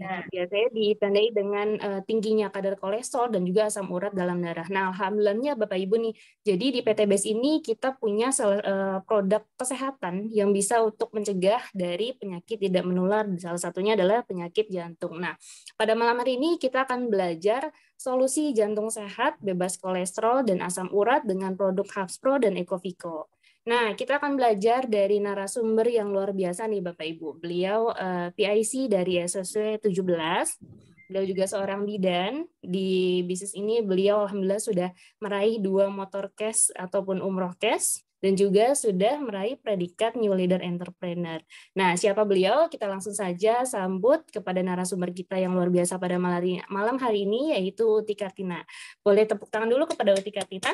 Nah, biasanya ditandai dengan tingginya kadar kolesterol dan juga asam urat dalam darah. Nah, alhamdulillahnya Bapak Ibu nih, jadi di PTBS ini kita punya produk kesehatan yang bisa untuk mencegah dari penyakit tidak menular. Salah satunya adalah penyakit jantung. Nah, pada malam hari ini kita akan belajar solusi jantung sehat, bebas kolesterol dan asam urat dengan produk Hubspro dan Ecovico. Nah, kita akan belajar dari narasumber yang luar biasa nih Bapak Ibu. Beliau PIC dari SSW 17. Beliau juga seorang bidan. Di bisnis ini beliau alhamdulillah sudah meraih 2 motor cash ataupun umroh cash dan juga sudah meraih predikat New Leader Entrepreneur. Nah, siapa beliau? Kita langsung saja sambut kepada narasumber kita yang luar biasa pada malam hari ini, yaitu Uti Kartina. Boleh tepuk tangan dulu kepada Uti Kartina?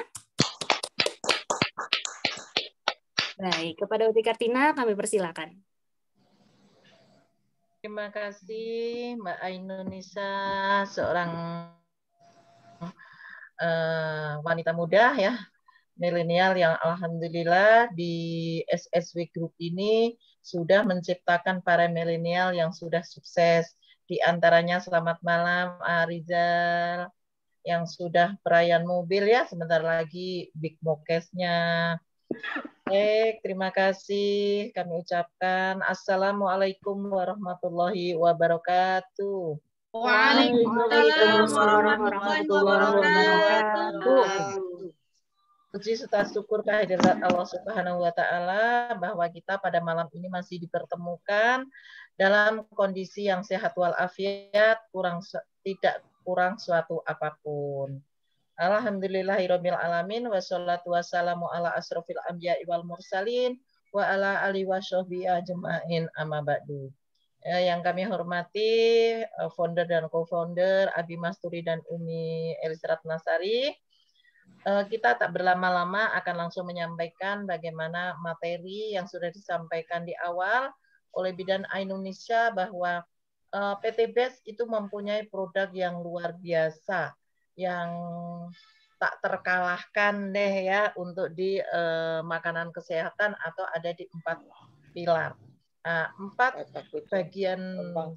Baik, kepada Uti Kartina kami persilakan. Terima kasih Mbak Ainunisa, seorang wanita muda ya, milenial yang alhamdulillah di SSW Group ini sudah menciptakan para milenial yang sudah sukses. Di antaranya selamat malam Arizal yang sudah perayaan mobil ya, sebentar lagi Big Mokesnya. Baik, terima kasih kami ucapkan. Assalamualaikum warahmatullahi wabarakatuh. Waalaikumsalam warahmatullahi wabarakatuh. Puji serta syukur kehadirat Allah Subhanahu wa Ta'ala bahwa kita pada malam ini masih dipertemukan dalam kondisi yang sehat walafiat, tidak kurang suatu apapun. Alhamdulillahirabbil alamin wassalatu wassalamu ala asrofil anbiya'i wal mursalin wa ala alihi washabbihi ajmain amma ba'du. Yang kami hormati founder dan co-founder Abi Masturi dan Umi Elisrat Nasari. Kita tak berlama-lama akan langsung menyampaikan bagaimana materi yang sudah disampaikan di awal oleh Bidan Indonesia bahwa PTBS itu mempunyai produk yang luar biasa, yang tak terkalahkan deh ya untuk di makanan kesehatan atau ada di 4 pilar. 4 bagian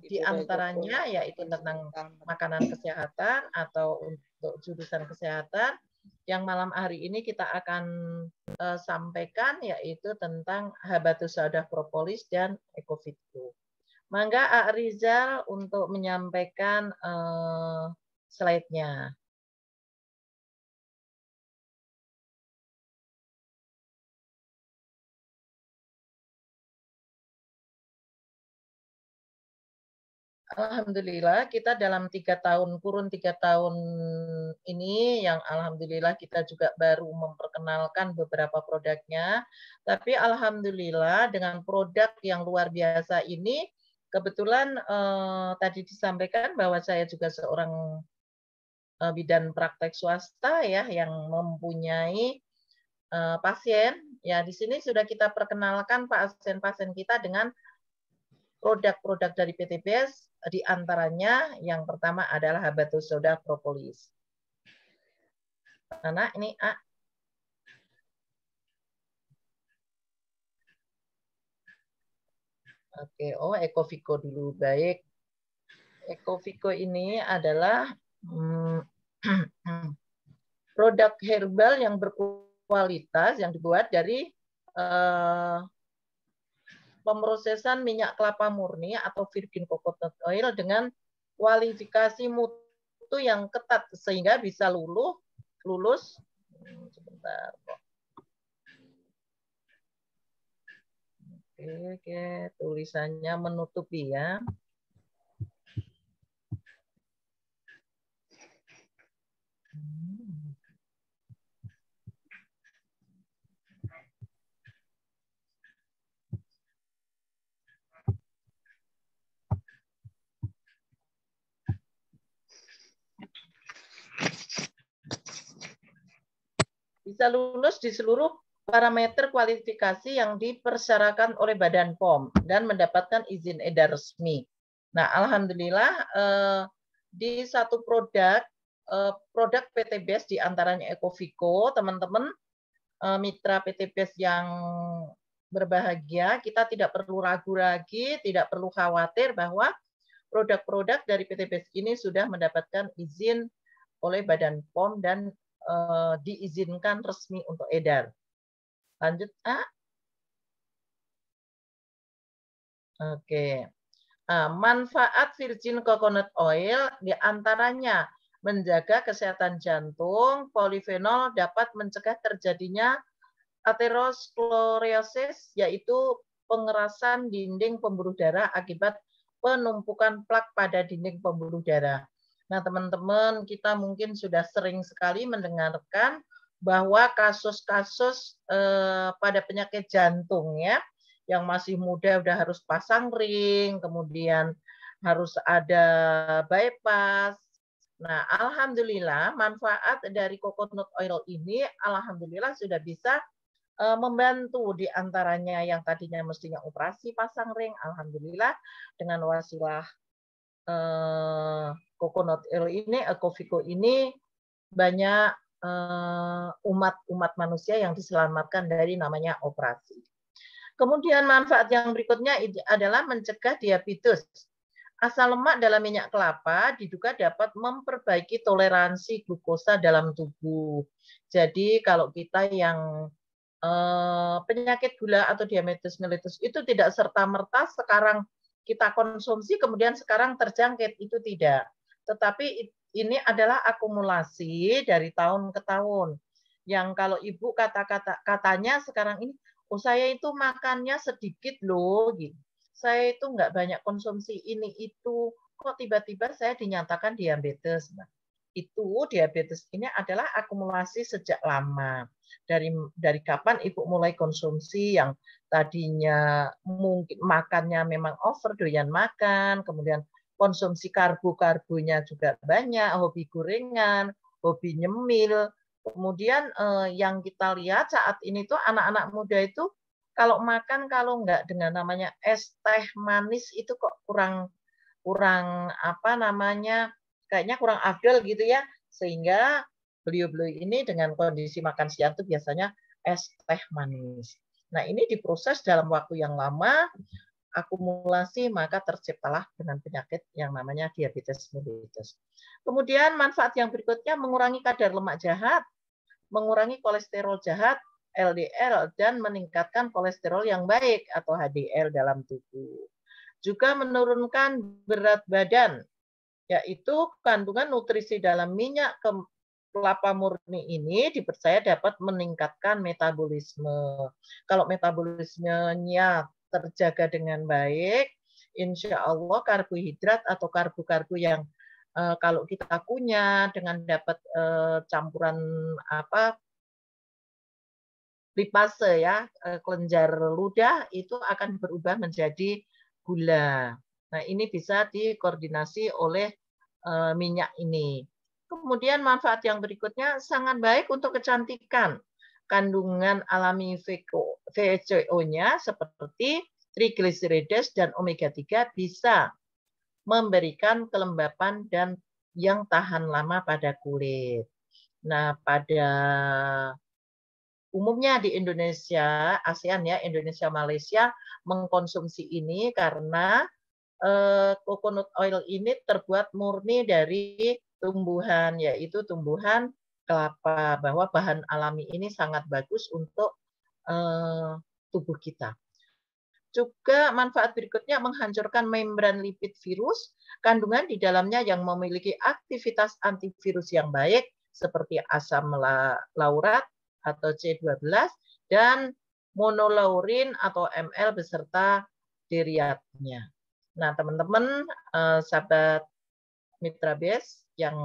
di antaranya yaitu tentang makanan kesehatan atau untuk jurusan kesehatan. Yang malam hari ini kita akan sampaikan yaitu tentang Habatus Sauda Propolis dan Ecovico. Mangga Ak Rizal untuk menyampaikan slide-nya. Alhamdulillah kita dalam kurun 3 tahun ini yang alhamdulillah kita juga baru memperkenalkan beberapa produknya. Tapi alhamdulillah dengan produk yang luar biasa ini kebetulan tadi disampaikan bahwa saya juga seorang bidan praktek swasta ya yang mempunyai pasien. Ya di sini sudah kita perkenalkan pasien-pasien kita dengan produk-produk dari PTBS, di antaranya yang pertama adalah Habatus Sauda Propolis. Nah, ini A. Oke, Ecovico dulu. Baik. Ecovico ini adalah produk herbal yang berkualitas yang dibuat dari pemrosesan minyak kelapa murni atau virgin coconut oil dengan kualifikasi mutu yang ketat sehingga bisa lulus sebentar. Oke, tulisannya menutupi ya. Bisa lulus di seluruh parameter kualifikasi yang dipersyaratkan oleh Badan POM dan mendapatkan izin edar resmi. Nah, alhamdulillah di satu produk PTBS diantaranya Ecovico, teman-teman mitra PTBS yang berbahagia, kita tidak perlu ragu lagi, tidak perlu khawatir bahwa produk-produk dari PTBS ini sudah mendapatkan izin oleh Badan POM dan diizinkan resmi untuk edar. Lanjut, A. Oke. Nah, manfaat virgin coconut oil diantaranya menjaga kesehatan jantung, polifenol dapat mencegah terjadinya aterosklerosis, yaitu pengerasan dinding pembuluh darah akibat penumpukan plak pada dinding pembuluh darah. Nah, teman-teman, kita mungkin sudah sering sekali mendengarkan bahwa kasus-kasus pada penyakit jantung ya, yang masih muda udah harus pasang ring, kemudian harus ada bypass. Nah, alhamdulillah manfaat dari coconut oil ini alhamdulillah sudah bisa membantu di antaranya yang tadinya mestinya operasi pasang ring, alhamdulillah dengan wasilah coconut oil ini, Ecovico ini banyak umat manusia yang diselamatkan dari namanya operasi. Kemudian manfaat yang berikutnya adalah mencegah diabetes. Asam lemak dalam minyak kelapa diduga dapat memperbaiki toleransi glukosa dalam tubuh. Jadi kalau kita yang penyakit gula atau diabetes mellitus itu tidak serta-merta sekarang kita konsumsi kemudian sekarang terjangkit, itu tidak. Tetapi ini adalah akumulasi dari tahun ke tahun. Yang kalau Ibu katanya sekarang ini, oh saya itu makannya sedikit loh, gitu. Saya itu nggak banyak konsumsi ini itu, kok tiba-tiba saya dinyatakan diabetes. Nah, itu diabetes ini adalah akumulasi sejak lama. Dari kapan Ibu mulai konsumsi yang tadinya mungkin makannya memang over, doyan makan, kemudian konsumsi karbonya juga banyak, hobi gorengan, hobi nyemil. Kemudian yang kita lihat saat ini tuh anak-anak muda itu kalau makan kalau nggak dengan namanya es teh manis itu kok kurang apa namanya kayaknya kurang afdol gitu ya, sehingga beliau-beliau ini dengan kondisi makan siang itu biasanya es teh manis. Nah ini diproses dalam waktu yang lama, akumulasi, maka terciptalah dengan penyakit yang namanya diabetes mellitus. Kemudian manfaat yang berikutnya mengurangi kadar lemak jahat, mengurangi kolesterol jahat, LDL, dan meningkatkan kolesterol yang baik atau HDL dalam tubuh. Juga menurunkan berat badan, yaitu kandungan nutrisi dalam minyak kelapa murni ini dipercaya dapat meningkatkan metabolisme. Kalau metabolismenya terjaga dengan baik, insya Allah karbohidrat atau karbo-karbo yang kalau kita punya dengan dapat campuran apa lipase ya, kelenjar ludah itu akan berubah menjadi gula. Nah, ini bisa dikoordinasi oleh minyak ini. Kemudian manfaat yang berikutnya sangat baik untuk kecantikan. Kandungan alami VCO-nya seperti triglycerides dan omega 3 bisa memberikan kelembapan dan yang tahan lama pada kulit. Nah, pada umumnya di Indonesia, ASEAN ya, Indonesia, Malaysia mengkonsumsi ini karena coconut oil ini terbuat murni dari tumbuhan, yaitu tumbuhan kelapa, bahwa bahan alami ini sangat bagus untuk tubuh kita. Juga manfaat berikutnya menghancurkan membran lipid virus, kandungan di dalamnya yang memiliki aktivitas antivirus yang baik, seperti asam laurat atau C12, dan monolaurin atau ML beserta derivatnya. Nah, teman-teman, sahabat Mitra BES yang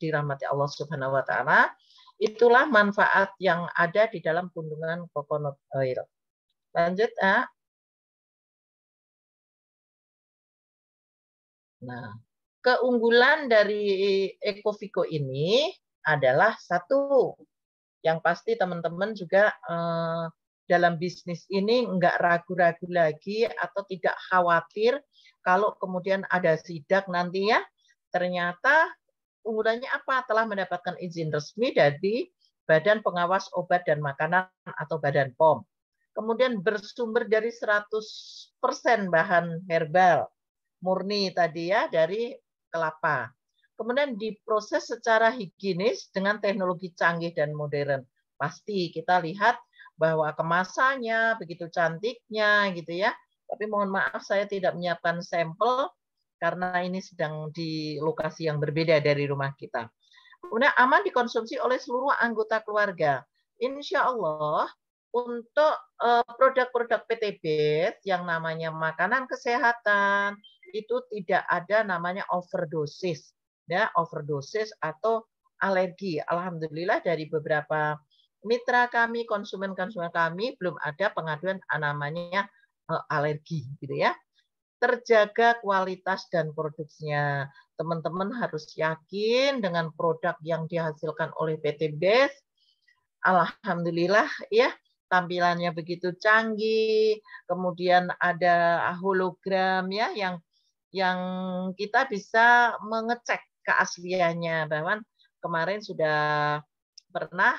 dirahmati Allah Subhanahu wa Ta'ala, itulah manfaat yang ada di dalam kandungan coconut oil. Lanjut, A. Nah, keunggulan dari Ecovico ini adalah satu, yang pasti teman-teman juga dalam bisnis ini nggak ragu-ragu lagi atau tidak khawatir kalau kemudian ada sidak nanti ya, ternyata unggulannya apa? Telah mendapatkan izin resmi dari Badan Pengawas Obat dan Makanan atau Badan POM. Kemudian bersumber dari 100% bahan herbal. murni tadi ya dari kelapa. Kemudian diproses secara higienis dengan teknologi canggih dan modern. Pasti kita lihat bahwa kemasannya begitu cantiknya gitu ya. Tapi mohon maaf saya tidak menyiapkan sampel karena ini sedang di lokasi yang berbeda dari rumah kita. Kemudian aman dikonsumsi oleh seluruh anggota keluarga. Insya Allah untuk produk-produk PTB yang namanya makanan kesehatan itu tidak ada namanya overdosis, ya overdosis atau alergi. Alhamdulillah dari beberapa mitra kami, konsumen-konsumen kami belum ada pengaduan namanya alergi, gitu ya. Terjaga kualitas dan produksinya. Teman-teman harus yakin dengan produk yang dihasilkan oleh PT BES. Alhamdulillah ya, tampilannya begitu canggih, kemudian ada hologram ya yang kita bisa mengecek keasliannya. Bahwa kemarin sudah pernah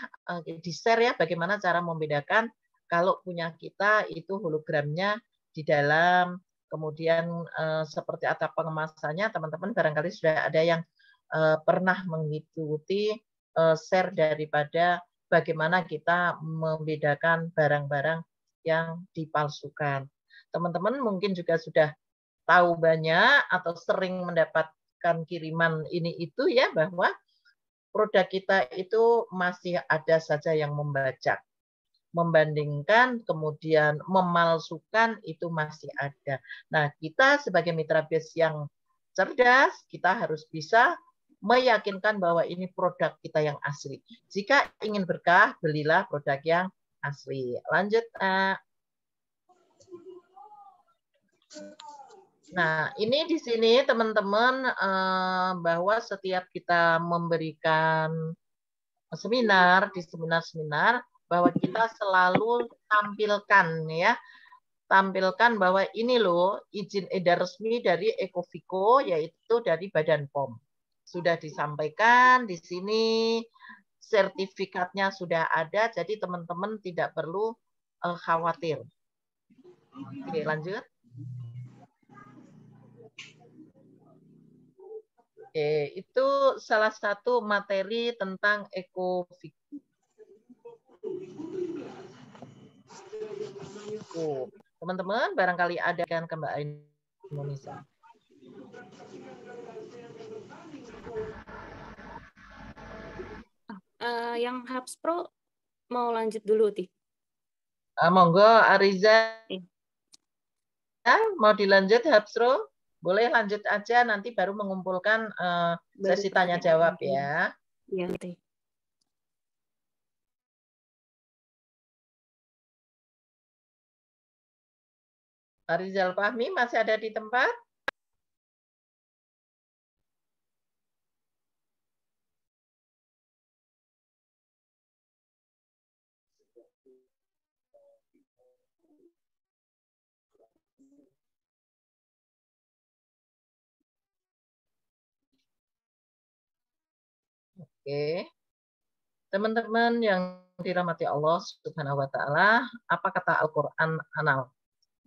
di-share ya bagaimana cara membedakan kalau punya kita itu hologramnya di dalam, kemudian seperti apa pengemasannya, teman-teman barangkali sudah ada yang pernah mengikuti share daripada bagaimana kita membedakan barang-barang yang dipalsukan. Teman-teman mungkin juga sudah tahu banyak atau sering mendapatkan kiriman ini itu ya, bahwa produk kita itu masih ada saja yang membajak. Membandingkan, kemudian memalsukan itu masih ada. Nah, kita sebagai mitra BES yang cerdas, kita harus bisa meyakinkan bahwa ini produk kita yang asli. Jika ingin berkah, belilah produk yang asli. Lanjut. Nah, ini di sini teman-teman bahwa setiap kita memberikan seminar, di seminar-seminar, bahwa kita selalu tampilkan bahwa ini loh izin edar resmi dari Ecofiko, yaitu dari Badan POM. Sudah disampaikan di sini, sertifikatnya sudah ada, jadi teman-teman tidak perlu khawatir. Oke, lanjut. Oke, itu salah satu materi tentang Ecofiko. Teman-teman barangkali ada kan ke Mbak Indonesia. Yang Hubs Pro mau lanjut dulu, Ti. Monggo, Ariza. Mau dilanjut, Hubs Pro? Boleh lanjut aja, nanti baru mengumpulkan sesi tanya-jawab ya. Iya, Ti. Arizal Fahmi masih ada di tempat? Oke. Teman-teman yang dirahmati Allah Subhanahu wa taala, apa kata Al-Qur'an Anal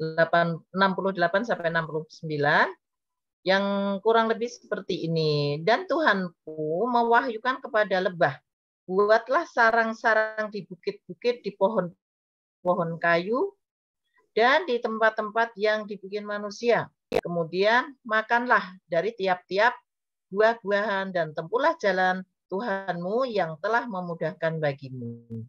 68 sampai 69 yang kurang lebih seperti ini. Dan Tuhanku mewahyukan kepada lebah, buatlah sarang-sarang di bukit-bukit, di pohon-pohon kayu, dan di tempat-tempat yang dibikin manusia. Kemudian makanlah dari tiap-tiap buah-buahan dan tempuhlah jalan Tuhanmu yang telah memudahkan bagimu.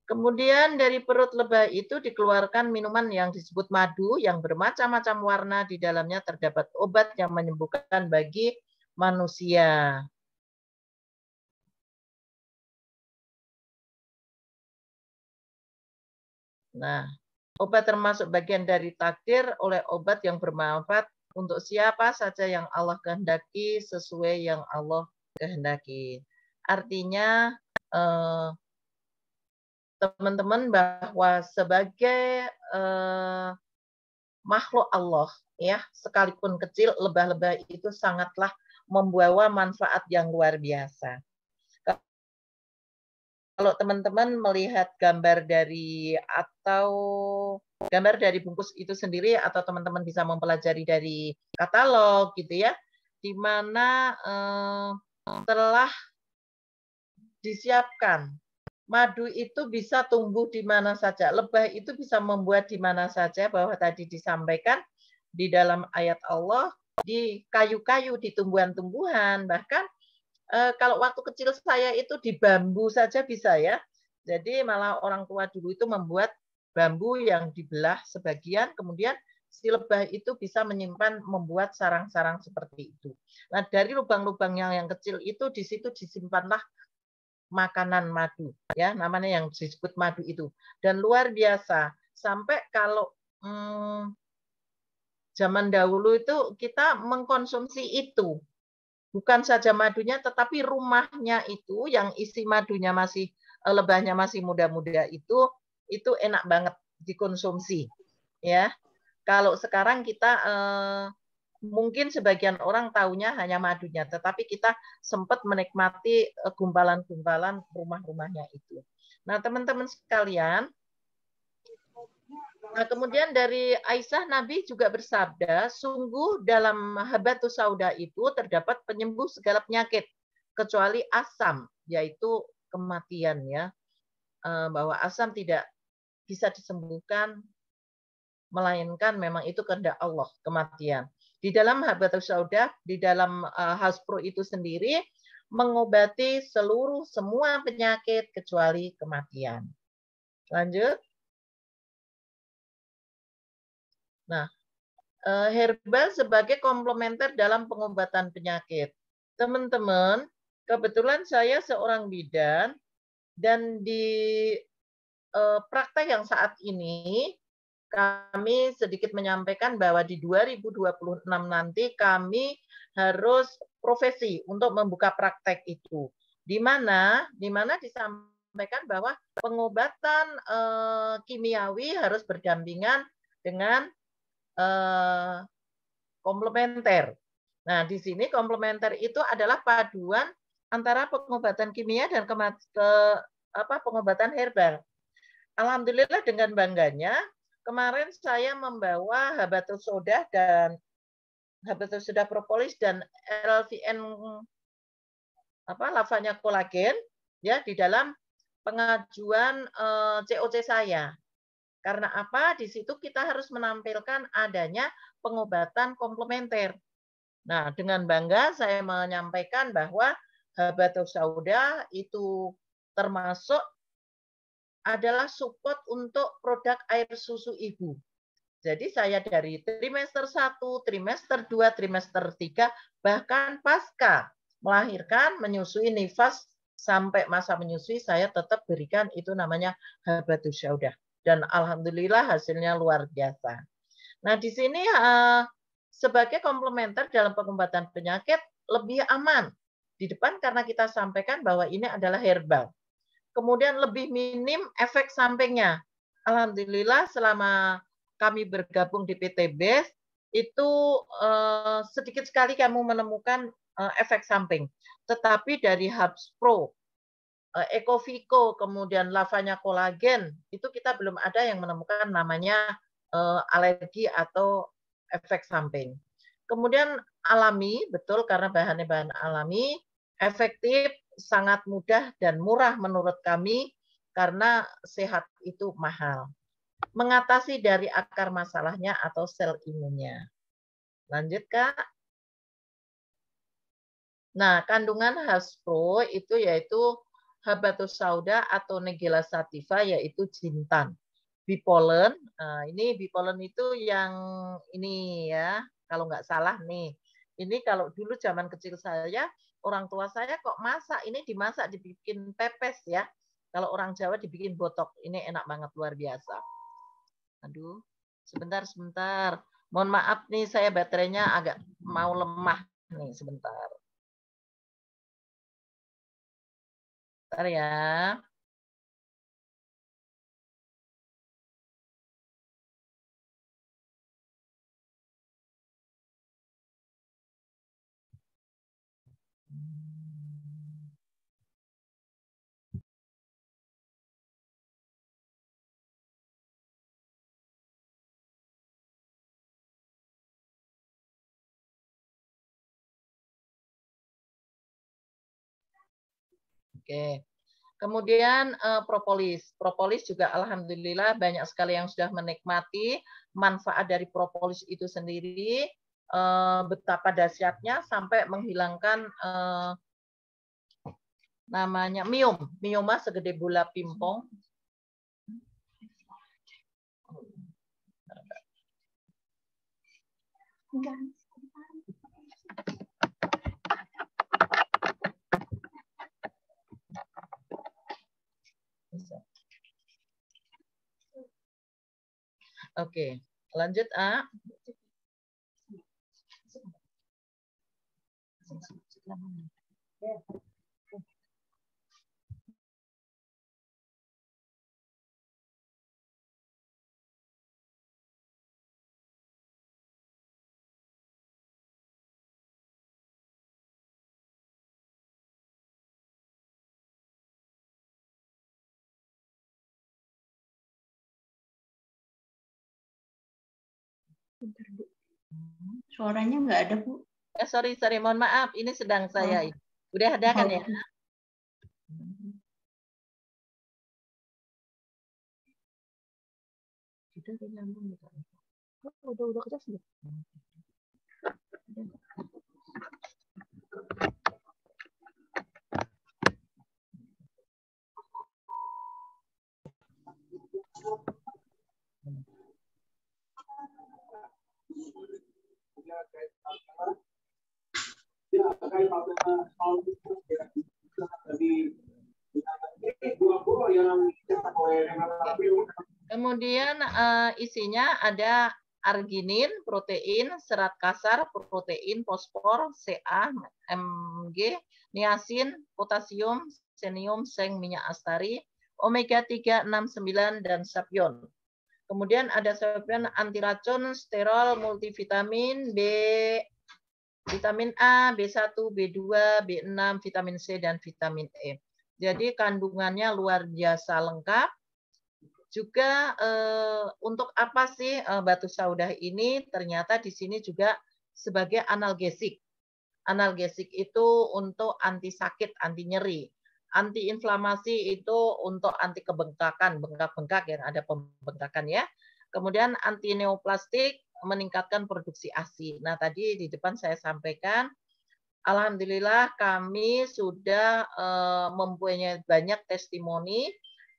Kemudian dari perut lebah itu dikeluarkan minuman yang disebut madu yang bermacam-macam warna, di dalamnya terdapat obat yang menyembuhkan bagi manusia. Nah, obat termasuk bagian dari takdir oleh obat yang bermanfaat untuk siapa saja yang Allah kehendaki sesuai yang Allah kehendaki. Artinya teman-teman bahwa sebagai makhluk Allah ya, sekalipun kecil, lebah-lebah itu sangatlah membawa manfaat yang luar biasa. kalau teman-teman melihat gambar dari bungkus itu sendiri atau teman-teman bisa mempelajari dari katalog gitu ya, di mana telah disiapkan madu itu bisa tumbuh di mana saja, lebah itu bisa membuat di mana saja, bahwa tadi disampaikan di dalam ayat Allah, di kayu-kayu, di tumbuhan-tumbuhan, bahkan kalau waktu kecil saya itu di bambu saja bisa ya. Jadi malah orang tua dulu itu membuat bambu yang dibelah sebagian, kemudian si lebah itu bisa menyimpan, membuat sarang-sarang seperti itu. Nah, dari lubang-lubang yang kecil itu, di situ disimpanlah makanan madu, ya, namanya yang disebut madu itu. Dan luar biasa, sampai kalau zaman dahulu itu kita mengkonsumsi itu. Bukan saja madunya, tetapi rumahnya itu yang isi madunya masih, lebahnya masih muda-muda itu enak banget dikonsumsi. Ya, kalau sekarang kita mungkin sebagian orang taunya hanya madunya, tetapi kita sempat menikmati gumpalan-gumpalan rumah-rumahnya itu. Nah, teman-teman sekalian, nah, kemudian dari Aisyah, Nabi juga bersabda, sungguh dalam habatus sauda itu terdapat penyembuh segala penyakit, kecuali asam, yaitu kematian ya. Bahwa asam tidak bisa disembuhkan, melainkan memang itu kehendak Allah, kematian. Di dalam habatus sauda, di dalam Haspro itu sendiri, mengobati semua penyakit kecuali kematian. Lanjut. Nah, herbal sebagai komplementer dalam pengobatan penyakit. Teman-teman, kebetulan saya seorang bidan dan di praktek yang saat ini kami sedikit menyampaikan bahwa di 2026 nanti kami harus profesi untuk membuka praktek itu. Di mana disampaikan bahwa pengobatan kimiawi harus berdampingan dengan komplementer. Nah, di sini komplementer itu adalah paduan antara pengobatan kimia dan pengobatan herbal. Alhamdulillah dengan bangganya, kemarin saya membawa habatus soda dan habatus soda propolis dan LVN lavanya kolagen ya di dalam pengajuan COC saya. Karena apa? Di situ kita harus menampilkan adanya pengobatan komplementer. Nah, dengan bangga saya menyampaikan bahwa habatus sauda itu termasuk adalah support untuk produk air susu ibu. Jadi saya dari trimester 1, trimester 2, trimester 3, bahkan pasca melahirkan, menyusui, nifas, sampai masa menyusui, saya tetap berikan itu namanya habatus sauda. Dan alhamdulillah hasilnya luar biasa. Nah, di sini sebagai komplementer dalam pengobatan penyakit lebih aman. Di depan karena kita sampaikan bahwa ini adalah herbal. Kemudian lebih minim efek sampingnya. Alhamdulillah selama kami bergabung di PTBes itu sedikit sekali kamu menemukan efek samping. Tetapi dari Habspro, Ecovico, kemudian lavanya kolagen, itu kita belum ada yang menemukan namanya alergi atau efek samping. Kemudian alami, betul karena bahannya bahan alami, efektif, sangat mudah dan murah menurut kami karena sehat itu mahal. Mengatasi dari akar masalahnya atau sel imunnya. Lanjut, Kak. Nah, kandungan Haspro itu yaitu habatus sauda atau Nigella sativa, yaitu jintan. Bipolen, nah, ini bipolen itu yang ini ya, kalau nggak salah nih. Ini kalau dulu zaman kecil saya, orang tua saya kok masak, ini dimasak dibikin pepes ya. Kalau orang Jawa dibikin botok, ini enak banget, luar biasa. Aduh, sebentar. Mohon maaf nih, saya baterainya agak mau lemah nih, sebentar. Bentar ya. Oke. Kemudian propolis. Propolis juga alhamdulillah banyak sekali yang sudah menikmati manfaat dari propolis itu sendiri, betapa dahsyatnya sampai menghilangkan namanya mioma segede bola pingpong. Oke, lanjut A. Suaranya nggak ada, Bu. Sorry, mohon maaf. Ini sedang saya. Udah ada kan ya? Udah kerja sudah. Kemudian isinya ada arginin, protein, serat kasar, protein, fosfor, Ca, Mg, niacin, potasium, senium, seng, minyak astari, omega 3, 6, 9, dan sapion. Kemudian ada sapion anti racun, sterol, multivitamin, vitamin A, B1, B2, B6, vitamin C, dan vitamin E. Jadi kandungannya luar biasa lengkap. Juga untuk apa sih batu sauda ini? Ternyata di sini juga sebagai analgesik. Analgesik itu untuk anti sakit, anti nyeri. Anti inflamasi itu untuk anti kebengkakan, bengkak-bengkak yang ada pembengkakan ya. Kemudian anti neoplastik, meningkatkan produksi ASI. Nah, tadi di depan saya sampaikan, alhamdulillah kami sudah mempunyai banyak testimoni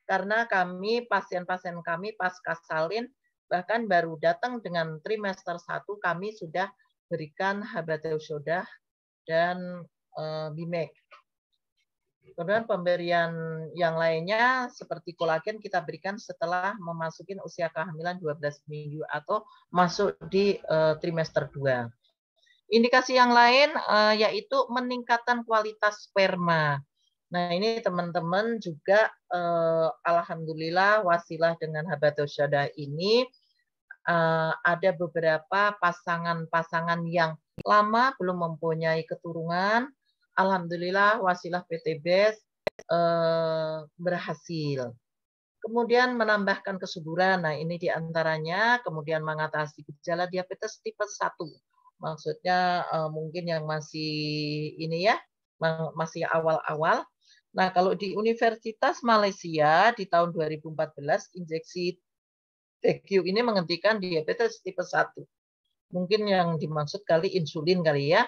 karena kami, pasien-pasien kami pasca salin, bahkan baru datang dengan trimester 1, kami sudah berikan habatus sauda dan bimek. Kemudian pemberian yang lainnya seperti kolagen kita berikan setelah memasuki usia kehamilan 12 minggu atau masuk di trimester 2. Indikasi yang lain yaitu meningkatkan kualitas sperma. Nah, ini teman-teman juga alhamdulillah wasilah dengan habatus sauda ini ada beberapa pasangan-pasangan yang lama belum mempunyai keturunan. Alhamdulillah wasilah PTBes berhasil. Kemudian menambahkan kesuburan. Nah, ini diantaranya. Kemudian mengatasi gejala diabetes tipe 1. Maksudnya mungkin yang masih ini ya, masih awal-awal. Nah, kalau di Universitas Malaysia di tahun 2014, injeksi TQ ini menghentikan diabetes tipe 1. Mungkin yang dimaksud kali insulin kali ya.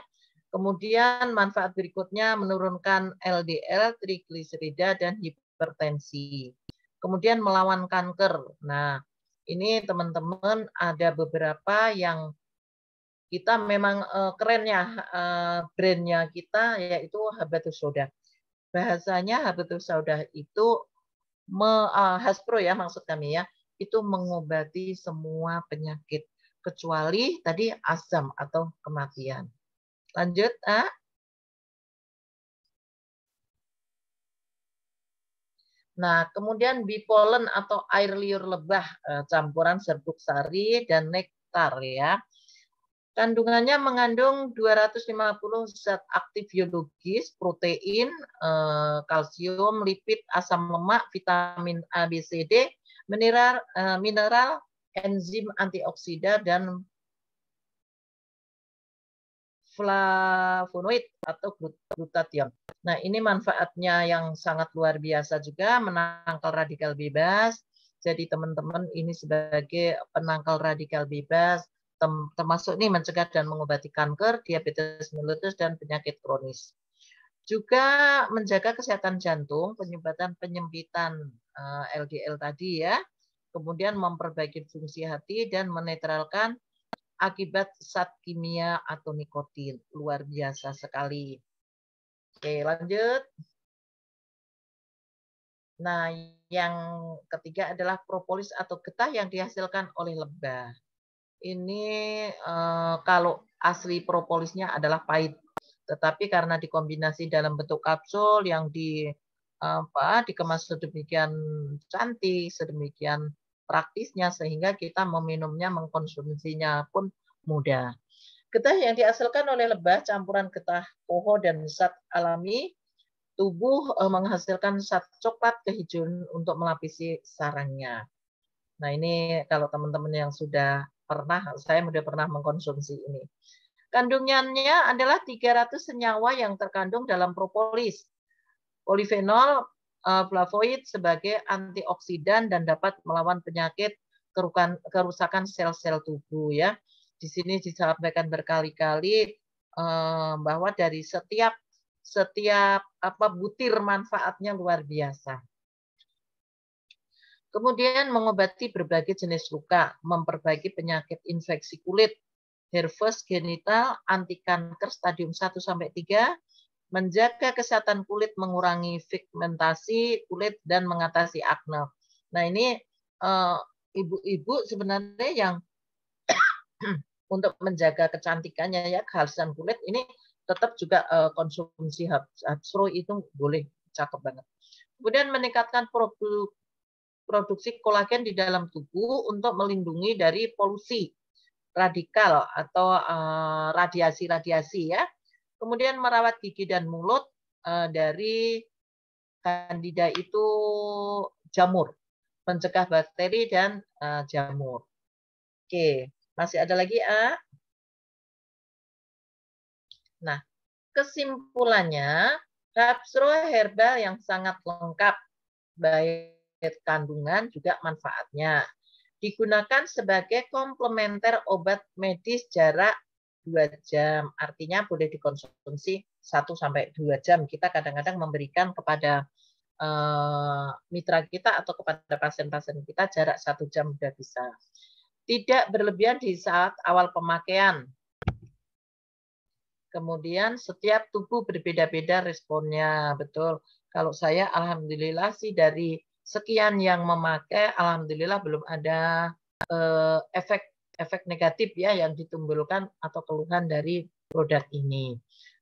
Kemudian manfaat berikutnya menurunkan LDL, trigliserida, dan hipertensi. Kemudian melawan kanker. Nah, ini teman-teman ada beberapa yang kita memang kerennya brandnya kita yaitu habatus sauda. Bahasanya habatus sauda itu Haspro ya maksud kami ya, itu mengobati semua penyakit kecuali tadi asam atau kematian. Lanjut, A. Nah, kemudian bipolen atau air liur lebah, campuran serbuk sari dan nektar ya. Kandungannya mengandung 250 zat aktif biologis, protein, kalsium, lipid, asam lemak, vitamin A, B, C, D, mineral, enzim antioksida, dan flavonoid atau glutathione. Nah, ini manfaatnya yang sangat luar biasa juga, menangkal radikal bebas. Jadi teman-teman ini sebagai penangkal radikal bebas, termasuk nih mencegah dan mengobati kanker, diabetes mellitus, dan penyakit kronis. Juga menjaga kesehatan jantung, penyempitan LDL tadi ya, kemudian memperbaiki fungsi hati dan menetralkan akibat zat kimia atau nikotin. Luar biasa sekali. Oke, lanjut. Nah, yang ketiga adalah propolis atau getah yang dihasilkan oleh lebah. Ini kalau asli propolisnya adalah pahit, tetapi karena dikombinasi dalam bentuk kapsul yang dikemas sedemikian cantik, sedemikian praktisnya sehingga kita meminumnya, mengkonsumsinya pun mudah. Getah yang dihasilkan oleh lebah campuran getah poho dan zat alami, tubuh menghasilkan zat coklat kehijauan untuk melapisi sarangnya. Nah, ini kalau teman-teman yang sudah saya sudah pernah mengkonsumsi ini. Kandungannya adalah 300 senyawa yang terkandung dalam propolis. Polifenol, flavoid sebagai antioksidan dan dapat melawan penyakit kerusakan sel-sel tubuh ya. Di sini disampaikan berkali-kali bahwa dari setiap butir manfaatnya luar biasa. Kemudian mengobati berbagai jenis luka, memperbaiki penyakit infeksi kulit, herpes genital, anti kanker stadium 1 sampai 3, menjaga kesehatan kulit, mengurangi pigmentasi kulit dan mengatasi akne. Nah, ini ibu-ibu sebenarnya yang untuk menjaga kecantikannya ya, kehalusan kulit ini tetap juga konsumsi Habsro itu boleh, cakep banget. Kemudian meningkatkan produksi kolagen di dalam tubuh untuk melindungi dari polusi radikal atau radiasi-radiasi ya. Kemudian merawat gigi dan mulut dari Candida itu jamur, mencegah bakteri dan jamur. Oke, masih ada lagi A? Nah, kesimpulannya Habsro herbal yang sangat lengkap, baik kandungan juga manfaatnya. Digunakan sebagai komplementer obat medis jarak 2 jam. Artinya boleh dikonsumsi 1-2 jam. Kita kadang-kadang memberikan kepada mitra kita atau kepada pasien-pasien kita jarak 1 jam sudah bisa. Tidak berlebihan di saat awal pemakaian. Kemudian setiap tubuh berbeda-beda responnya, betul. Kalau saya alhamdulillah sih dari sekian yang memakai, alhamdulillah belum ada efek negatif ya yang ditimbulkan atau keluhan dari produk ini.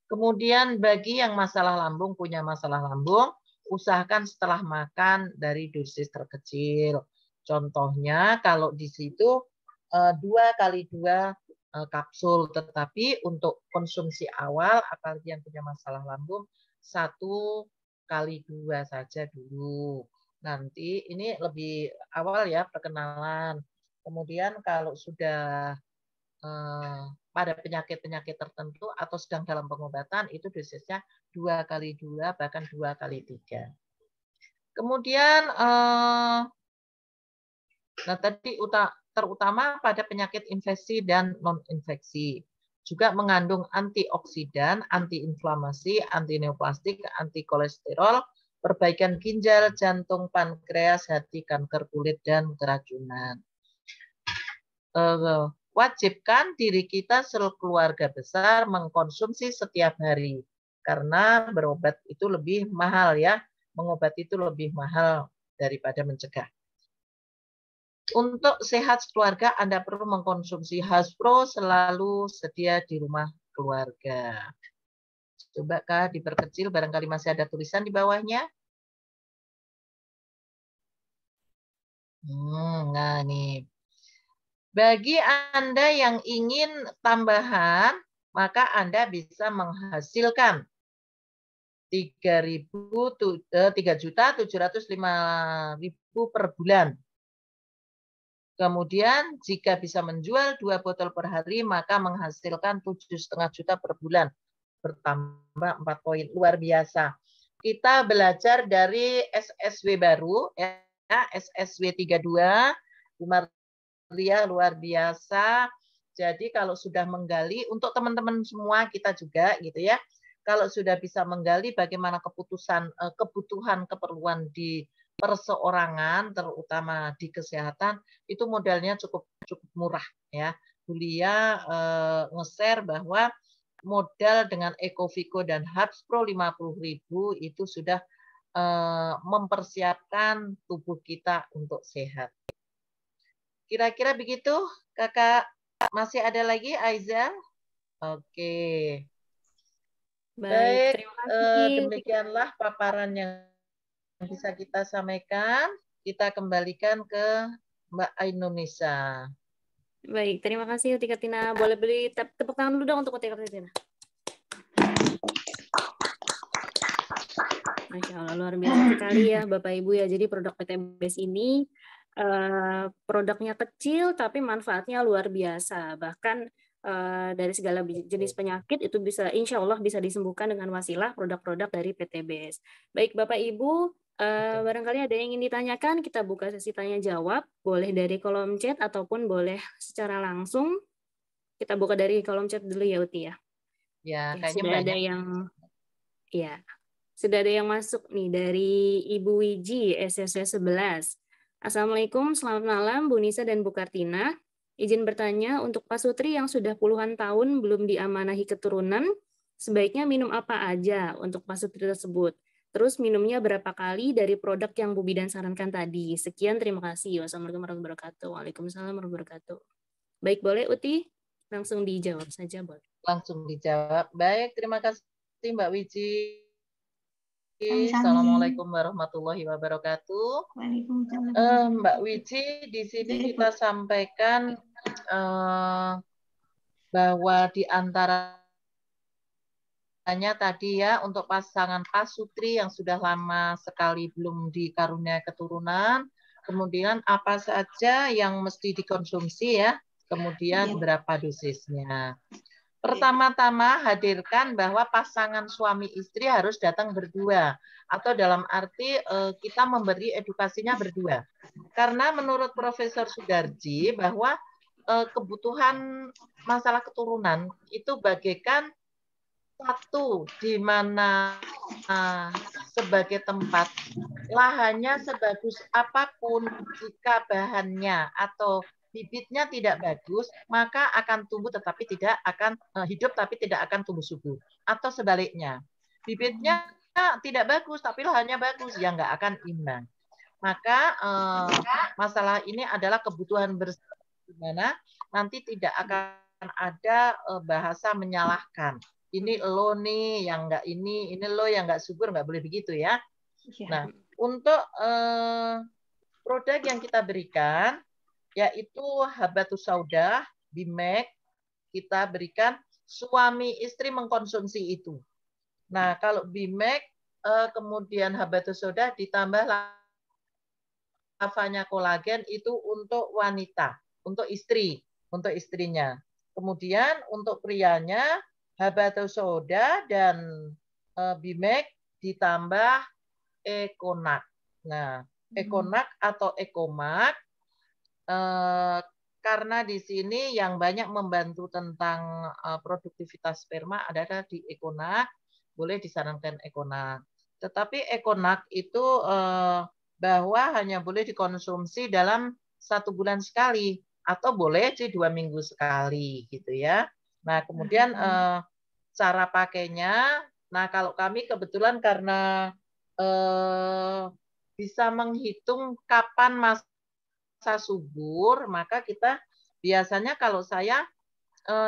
Kemudian bagi yang masalah lambung, punya masalah lambung, usahakan setelah makan dari dosis terkecil. Contohnya kalau di situ 2x2 kapsul, tetapi untuk konsumsi awal, apalagi yang punya masalah lambung, 1x2 saja dulu. Nanti ini lebih awal ya perkenalan. Kemudian kalau sudah pada penyakit-penyakit tertentu atau sedang dalam pengobatan, itu dosisnya 2x2 bahkan 2x3. Kemudian nah tadi terutama pada penyakit infeksi dan non-infeksi. Juga mengandung antioksidan, antiinflamasi, antineoplastik, antikolesterol, perbaikan ginjal, jantung, pankreas, hati, kanker kulit, dan keracunan. Wajibkan diri kita seluruh keluarga besar mengkonsumsi setiap hari. Karena berobat itu lebih mahal ya. Mengobati itu lebih mahal daripada mencegah. Untuk sehat keluarga, Anda perlu mengkonsumsi Habsro selalu sedia di rumah keluarga. Coba Kak diperkecil, barangkali masih ada tulisan di bawahnya. Nah nih. Bagi Anda yang ingin tambahan, maka Anda bisa menghasilkan 3.705.000 per bulan. Kemudian jika bisa menjual 2 botol per hari, maka menghasilkan 7,5 juta per bulan. Bertambah 4 poin. Luar biasa. Kita belajar dari SSW baru, ya, SSW 32. Bu Maria luar biasa. Jadi kalau sudah menggali, untuk teman-teman semua kita juga gitu ya, kalau sudah bisa menggali bagaimana kebutuhan keperluan di perseorangan, terutama di kesehatan, itu modalnya cukup murah ya. Bulia nge-share bahwa modal dengan Ecoviko dan Hubs Pro 50.000 itu sudah mempersiapkan tubuh kita untuk sehat. Kira-kira begitu, Kakak. Masih ada lagi, Aiza? Oke. Baik, terima kasih. demikianlah paparan yang bisa kita sampaikan. Kita kembalikan ke Mbak Indonesia. Baik, terima kasih Uti Katina. Boleh beri tepuk tangan dulu dong untuk Uti Katina. Masya Allah, luar biasa sekali ya Bapak Ibu ya. Jadi produk PTBS ini produknya kecil tapi manfaatnya luar biasa. Bahkan dari segala jenis penyakit itu bisa, insya Allah bisa disembuhkan dengan wasilah produk-produk dari PTBS. Baik Bapak Ibu, barangkali ada yang ingin ditanyakan, kita buka sesi tanya jawab, boleh dari kolom chat ataupun boleh secara langsung. Kita buka dari kolom chat dulu ya Uti ya. Ya, kayaknya sudah banyak. ada yang ya. Sudah ada yang masuk nih dari Ibu Wiji SSW 11. Assalamualaikum, selamat malam Bu Nisa dan Bu Kartina. Izin bertanya, untuk Pak Sutri yang sudah puluhan tahun belum diamanahi keturunan, sebaiknya minum apa aja untuk Pak Sutri tersebut? Terus minumnya berapa kali dari produk yang Bu Bidan sarankan tadi? Sekian, terima kasih. Wassalamualaikum warahmatullahi wabarakatuh. Waalaikumsalam warahmatullahi wabarakatuh. Baik, boleh Uti? Langsung dijawab saja, boleh. Langsung dijawab. Baik, terima kasih Mbak Wiji. Assalamualaikum warahmatullahi wabarakatuh. Mbak Wiji, di sini kita sampaikan bahwa di antaranya tadi ya, untuk pasangan Pak Sutri yang sudah lama sekali belum dikaruniai keturunan, kemudian apa saja yang mesti dikonsumsi ya, kemudian berapa dosisnya. Pertama-tama hadirkan bahwa pasangan suami istri harus datang berdua, atau dalam arti kita memberi edukasinya berdua. Karena menurut Profesor Sudarji bahwa kebutuhan masalah keturunan itu bagaikan satu di mana sebagai tempat lahannya sebagus apapun, jika bahannya atau bibitnya tidak bagus, maka akan tumbuh tetapi tidak akan hidup tapi tidak akan tumbuh subur. Atau sebaliknya, bibitnya tidak bagus tapi lahannya bagus, ya nggak akan imbang. Maka masalah ini adalah kebutuhan bersama, di mana nanti tidak akan ada bahasa menyalahkan. Ini lo nih yang nggak ini lo yang nggak subur, nggak boleh begitu ya. Nah, untuk produk yang kita berikan yaitu Habatus Sauda, Bimek, kita berikan suami istri mengkonsumsi itu. Nah, kalau Bimek kemudian Habatus Sauda ditambah lavanya kolagen itu untuk wanita, untuk istri, untuk istrinya. Kemudian untuk prianya Habatus Sauda dan Bimek ditambah Ekonak. Nah, Ekonak atau Ekomak karena di sini yang banyak membantu tentang produktivitas sperma adalah di Ekonak, boleh disarankan Ekonak. Tetapi Ekonak itu bahwa hanya boleh dikonsumsi dalam 1 bulan sekali atau boleh sih 2 minggu sekali gitu ya. Nah kemudian cara pakainya, nah kalau kami kebetulan karena bisa menghitung kapan masa subur, maka kita biasanya kalau saya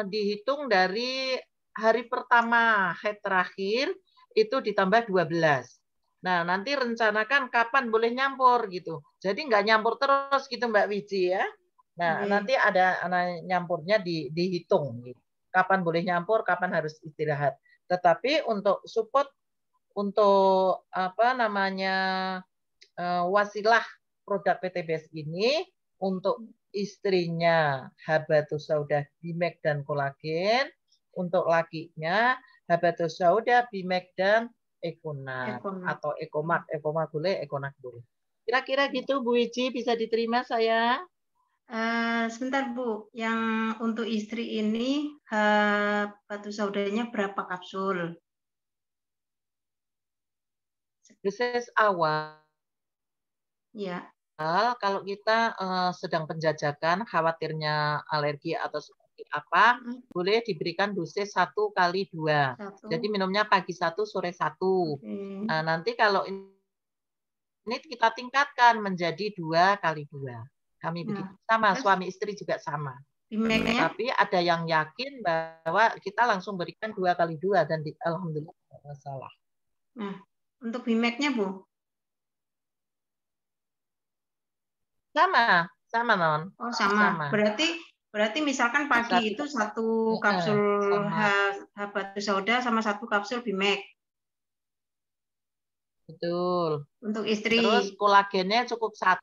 dihitung dari hari pertama haid terakhir itu ditambah 12. Nah, nanti rencanakan kapan boleh nyampur gitu. Jadi nggak nyampur terus gitu Mbak Wiji ya. Nah, nanti ada nyampurnya dihitung gitu. Kapan boleh nyampur, kapan harus istirahat. Tetapi untuk support untuk apa namanya wasilah produk PTBS ini untuk istrinya habatus sauda, bimek dan kolagen. Untuk lakinya habatus sauda, bimek dan ekonak. Atau ekomak boleh, ekonak boleh. Kira-kira gitu Bu Wiji, bisa diterima saya? Sebentar Bu, yang untuk istri ini habatus saudanya berapa kapsul? Dosis awal. Ya. Kalau kita sedang penjajakan, khawatirnya alergi atau seperti apa, boleh diberikan dosis 1 kali 2. Jadi minumnya pagi 1, sore 1. Nah, nanti kalau ini kita tingkatkan menjadi 2 kali 2. Kami begitu. Sama, suami istri juga sama. Tapi ada yang yakin bahwa kita langsung berikan 2 kali 2 dan alhamdulillah tidak masalah. Nah, untuk bimeknya Bu? Sama Non. Oh sama. Berarti misalkan pagi itu 1 kapsul habatus sauda sama 1 kapsul bimek. Betul. Untuk istri. Terus kolagennya cukup 1.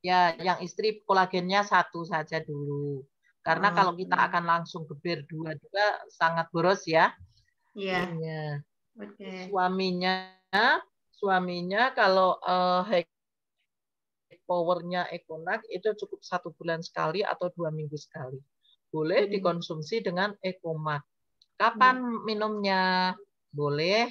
Ya, yang istri kolagennya 1 saja dulu. Karena kalau kita akan langsung geber 2 sangat boros ya. Iya. Suaminya kalau powernya ekonak itu cukup 1 bulan sekali atau 2 minggu sekali. Boleh dikonsumsi dengan ekomak. Kapan minumnya? Boleh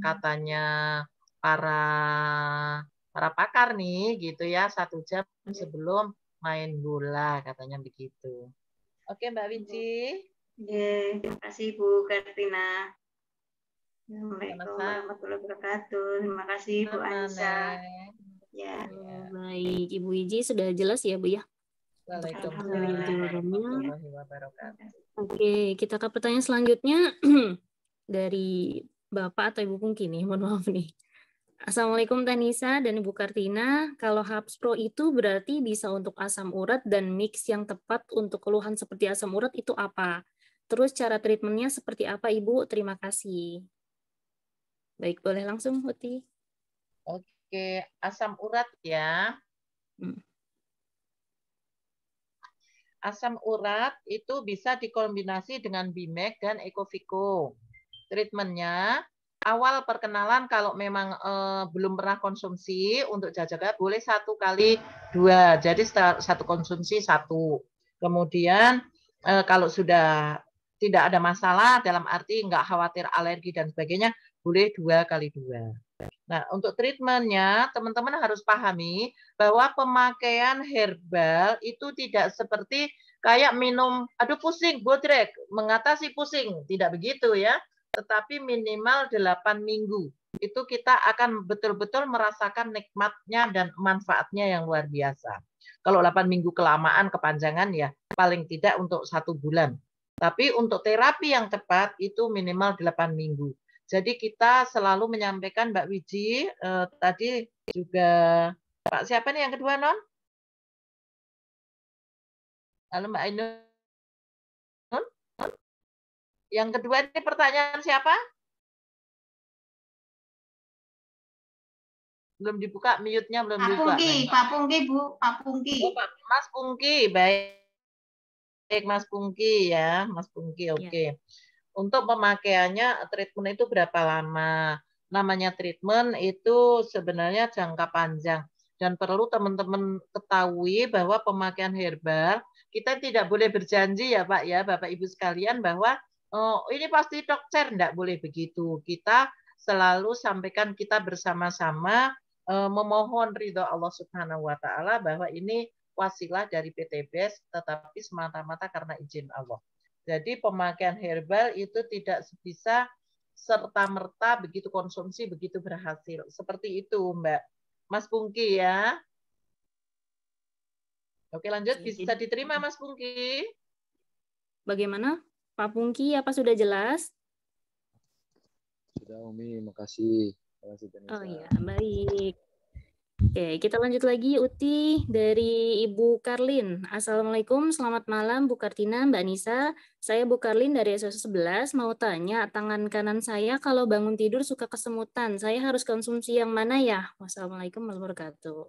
katanya para pakar nih gitu ya, 1 jam sebelum main bola katanya begitu. Oke Mbak Wiji. Terima kasih Bu Kartina. Assalamualaikum warahmatullahi wabarakatuh. Terima kasih Bu Anissa. Ya. Baik, Ibu Wiji sudah jelas ya Bu ya? Waalaikumsalam. Oke, kita ke pertanyaan selanjutnya dari Bapak atau Ibu Pungki nih, mohon maaf nih. Assalamualaikum Tanisa dan Ibu Kartina. Kalau Haps Pro itu berarti bisa untuk asam urat dan mix yang tepat untuk keluhan seperti asam urat itu apa? Terus cara treatmentnya seperti apa Ibu? Terima kasih. Baik, boleh langsung Uti. Oke, asam urat ya. Asam urat itu bisa dikombinasi dengan Bimek dan Ecoviko. Treatmentnya, awal perkenalan kalau memang belum pernah konsumsi untuk jaga boleh 1 kali 2. Jadi 1 konsumsi 1. Kemudian kalau sudah tidak ada masalah dalam arti nggak khawatir alergi dan sebagainya, boleh 2 kali 2. Nah, untuk treatmentnya, teman-teman harus pahami bahwa pemakaian herbal itu tidak seperti kayak minum, aduh pusing, bodrek, mengatasi pusing. Tidak begitu ya. Tetapi minimal 8 minggu. Itu kita akan betul-betul merasakan nikmatnya dan manfaatnya yang luar biasa. Kalau 8 minggu kelamaan, kepanjangan ya, paling tidak untuk 1 bulan. Tapi untuk terapi yang tepat itu minimal 8 minggu. Jadi kita selalu menyampaikan Mbak Wiji, tadi juga Pak siapa nih yang kedua Non? Halo Mbak Ainun. Yang kedua ini pertanyaan siapa? Belum dibuka, mute-nya belum dibuka. Pak Pungki Bu, Pak Pungki. Oh, Mas Pungki, baik Mas Pungki ya, Mas Pungki, oke. Untuk pemakaiannya, treatment itu berapa lama? Namanya treatment itu sebenarnya jangka panjang. Dan perlu teman-teman ketahui bahwa pemakaian herbal, kita tidak boleh berjanji ya Pak ya, Bapak Ibu sekalian, bahwa oh, ini pasti dokter, tidak boleh begitu. Kita selalu sampaikan kita bersama-sama memohon ridho Allah Subhanahu wa Ta'ala bahwa ini wasilah dari PT BES, tetapi semata-mata karena izin Allah. Jadi pemakaian herbal itu tidak bisa serta-merta begitu konsumsi begitu berhasil. Seperti itu Mbak. Mas Pungki ya. Oke lanjut, bisa diterima Mas Pungki. Bagaimana Pak Pungki, apa sudah jelas? Sudah Umi, makasih. Oh iya, baik. Oke, kita lanjut lagi Uti dari Ibu Karlin. Assalamualaikum, selamat malam Bu Kartina, Mbak Nisa. Saya Bu Karlin dari SOS 11, mau tanya, tangan kanan saya kalau bangun tidur suka kesemutan. Saya harus konsumsi yang mana ya? Wassalamualaikum warahmatullahi wabarakatuh.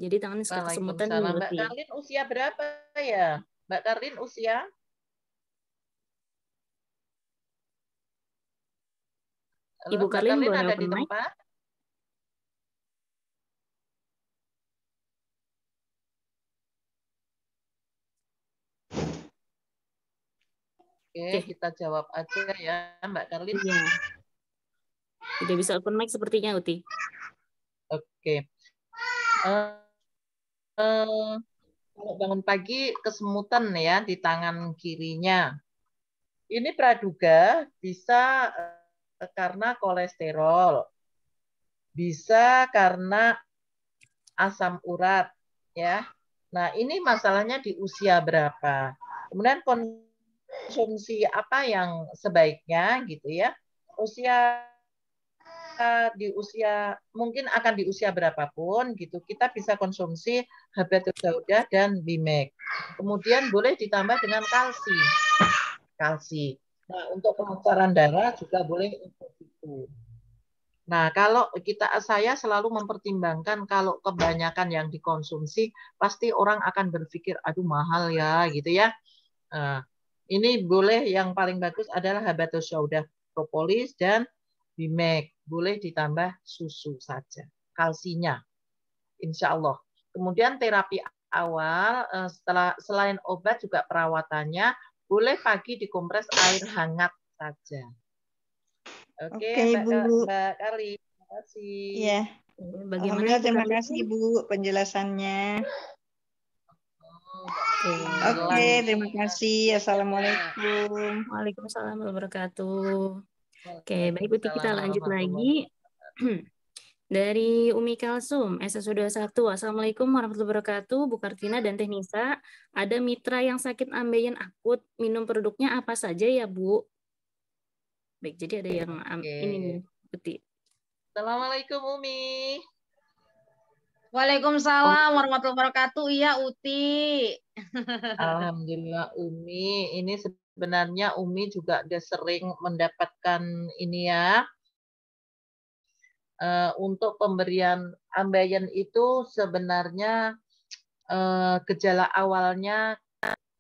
Jadi tangannya suka kesemutan nih Waalaikumsalam. Mbak Uti. Karlin usia berapa ya? Mbak Karlin usia? Halo, Ibu Mbak Karlin Karlin boleh ada open di mic? tempat? Oke, Oke, kita jawab aja ya, Mbak Karlin. iya. Tidak bisa open mic sepertinya Uti. Oke. Eh, eh, kalau bangun pagi kesemutan ya di tangan kirinya. Ini praduga bisa karena kolesterol, bisa karena asam urat, ya. Nah, ini masalahnya di usia berapa. Kemudian konsumsi apa yang sebaiknya gitu ya. Usia di usia mungkin akan di usia berapapun gitu kita bisa konsumsi habatus sauda dan bimek. Kemudian boleh ditambah dengan kalsi. Nah, untuk kelencaran darah juga boleh untuk itu. Nah, kalau saya selalu mempertimbangkan kalau kebanyakan yang dikonsumsi pasti orang akan berpikir aduh mahal ya gitu ya. Nah, ini boleh yang paling bagus adalah habatus sauda, propolis dan bimek. Boleh ditambah susu saja, kalsinya, insya Allah. Kemudian terapi awal setelah selain obat juga perawatannya boleh pagi dikompres air hangat saja. Oke, Oke, Ibu. Mbak Kali, terima kasih. Iya. Bagaimana Alhamdulillah, Ibu terima Karlin? kasih Ibu penjelasannya. Oke. Oke, terima kasih. Assalamualaikum. Waalaikumsalam warahmatullahi wabarakatuh. Oke, baik Uti, kita lanjut lagi. Dari Umi Kalsum, SSU21. Assalamualaikum warahmatullahi wabarakatuh. Bu Kartina dan Teh Nisa, ada mitra yang sakit ambeien akut, minum produknya apa saja ya Bu? Baik, jadi ada yang ini nih, Uti. Assalamualaikum Umi. Waalaikumsalam warahmatullahi wabarakatuh. Iya, Uti. Alhamdulillah Umi. Ini sebenarnya Umi juga udah sering mendapatkan ini ya. Untuk pemberian ambeien itu sebenarnya gejala awalnya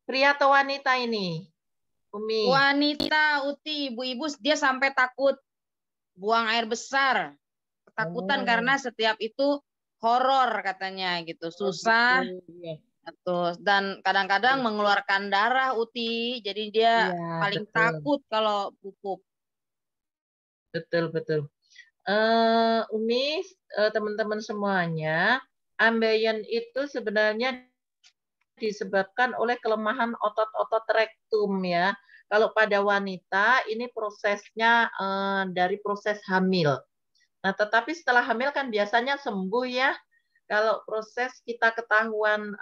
pria atau wanita ini? Umi. Wanita, Uti, ibu-ibu dia sampai takut buang air besar. Ketakutan karena setiap itu horor katanya gitu, susah. Terus dan kadang-kadang mengeluarkan darah Uti, jadi dia paling takut kalau pupuk. Betul. Umi, teman-teman semuanya, ambeien itu sebenarnya disebabkan oleh kelemahan otot-otot rektum ya. Kalau pada wanita ini prosesnya dari proses hamil. Nah, tetapi setelah hamil kan biasanya sembuh ya. Kalau proses kita ketahuan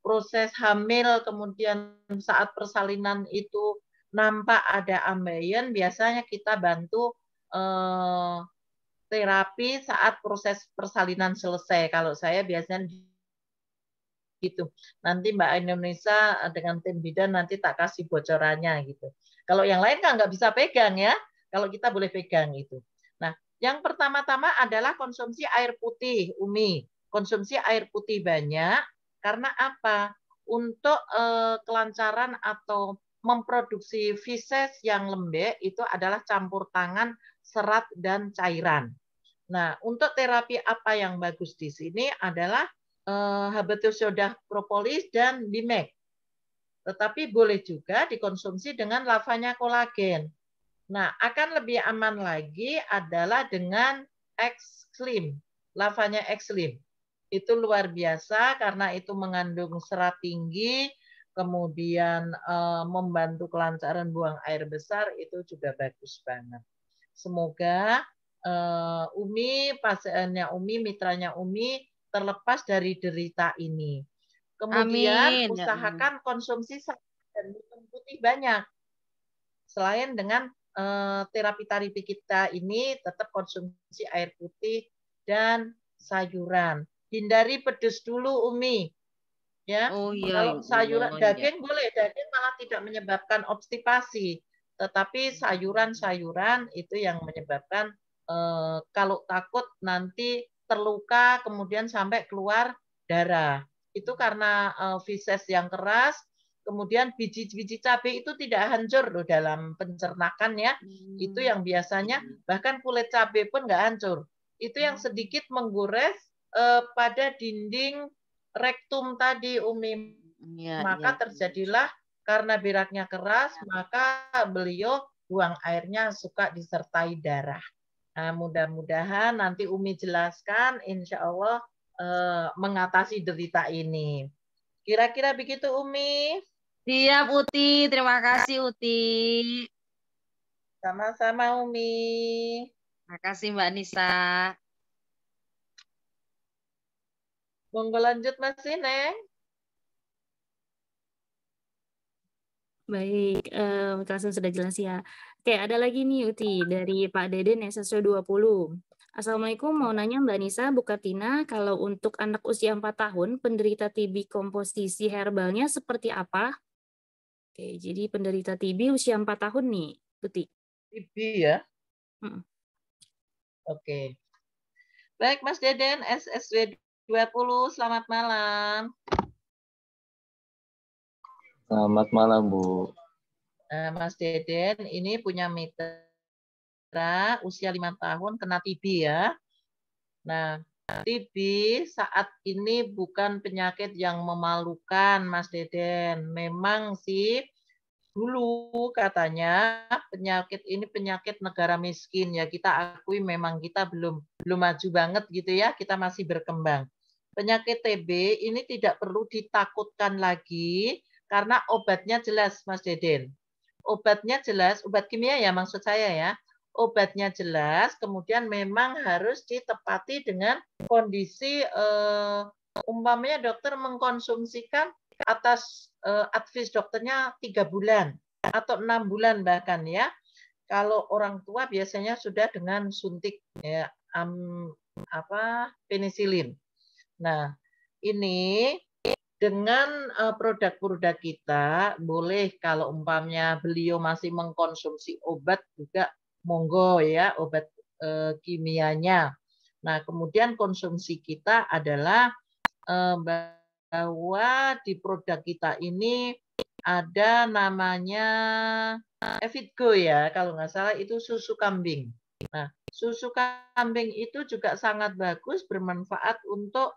proses hamil kemudian saat persalinan itu nampak ada ambeien, biasanya kita bantu terapi saat proses persalinan selesai. Kalau saya biasanya gitu. Nanti Mbak Indonesia dengan tim bidan nanti tak kasih bocorannya gitu. Kalau yang lain kan nggak bisa pegang ya. Kalau kita boleh pegang itu. Nah, yang pertama-tama adalah konsumsi air putih, Umi. Konsumsi air putih banyak karena apa? Untuk kelancaran atau memproduksi feses yang lembek itu adalah campur tangan serat dan cairan. Nah, untuk terapi apa yang bagus di sini adalah habatus sauda, propolis dan bimek. Tetapi boleh juga dikonsumsi dengan lavanya kolagen. Nah, akan lebih aman lagi adalah dengan X-Slim, lavanya X-Slim. Itu luar biasa karena itu mengandung serat tinggi, kemudian membantu kelancaran buang air besar, itu juga bagus banget. Semoga Umi, pasiennya Umi, mitranya Umi terlepas dari derita ini. Kemudian usahakan konsumsi sayur dan minum putih banyak. Selain dengan terapi-terapi kita ini tetap konsumsi air putih dan sayuran. Hindari pedas dulu Umi. Ya. Kalau sayuran daging boleh, daging malah tidak menyebabkan obstipasi. Tetapi sayuran-sayuran itu yang menyebabkan kalau takut nanti terluka, kemudian sampai keluar darah. Itu karena feses yang keras, kemudian biji-biji cabai itu tidak hancur loh dalam pencernakan ya. Itu yang biasanya bahkan kulit cabai pun nggak hancur. Itu yang sedikit menggores pada dinding rektum tadi, Umi. Maka terjadilah karena beraknya keras, maka beliau buang airnya suka disertai darah. Nah, mudah-mudahan nanti Umi jelaskan, insya Allah mengatasi derita ini. Kira-kira begitu, Umi? Siap, Uti. Terima kasih, Uti. Sama-sama, Umi. Terima kasih, Mbak Nisa. Monggo lanjut, Mas Neng. Baik, langsung sudah jelas ya. Oke, ada lagi nih Uti dari Pak Deden SSW 20. Assalamualaikum, mau nanya Mbak Nisa, Bu Kartina, kalau untuk anak usia 4 tahun, penderita TB komposisi herbalnya seperti apa? Oke, jadi penderita TB usia 4 tahun nih, Uti. TB ya? Oke. Baik, Mas Deden, SSW 20, selamat malam. Selamat malam, Bu. Mas Deden ini punya mitra usia 5 tahun kena TB ya. Nah, TB saat ini bukan penyakit yang memalukan, Mas Deden. Memang sih dulu katanya penyakit ini penyakit negara miskin ya. Kita akui memang kita belum maju banget gitu ya. Kita masih berkembang. Penyakit TB ini tidak perlu ditakutkan lagi. Karena obatnya jelas, Mas Deden. Obatnya jelas, obat kimia ya maksud saya ya. Obatnya jelas, kemudian memang harus ditepati dengan kondisi umpamanya dokter mengkonsumsikan atas advis dokternya 3 bulan atau 6 bulan bahkan ya. Kalau orang tua biasanya sudah dengan suntik ya, penisilin. Nah, ini dengan produk-produk kita, boleh kalau umpamanya beliau masih mengkonsumsi obat juga monggo ya, obat kimianya. Nah, kemudian konsumsi kita adalah bahwa di produk kita ini ada namanya Evitgo ya, kalau nggak salah itu susu kambing. Nah, susu kambing itu juga sangat bagus, bermanfaat untuk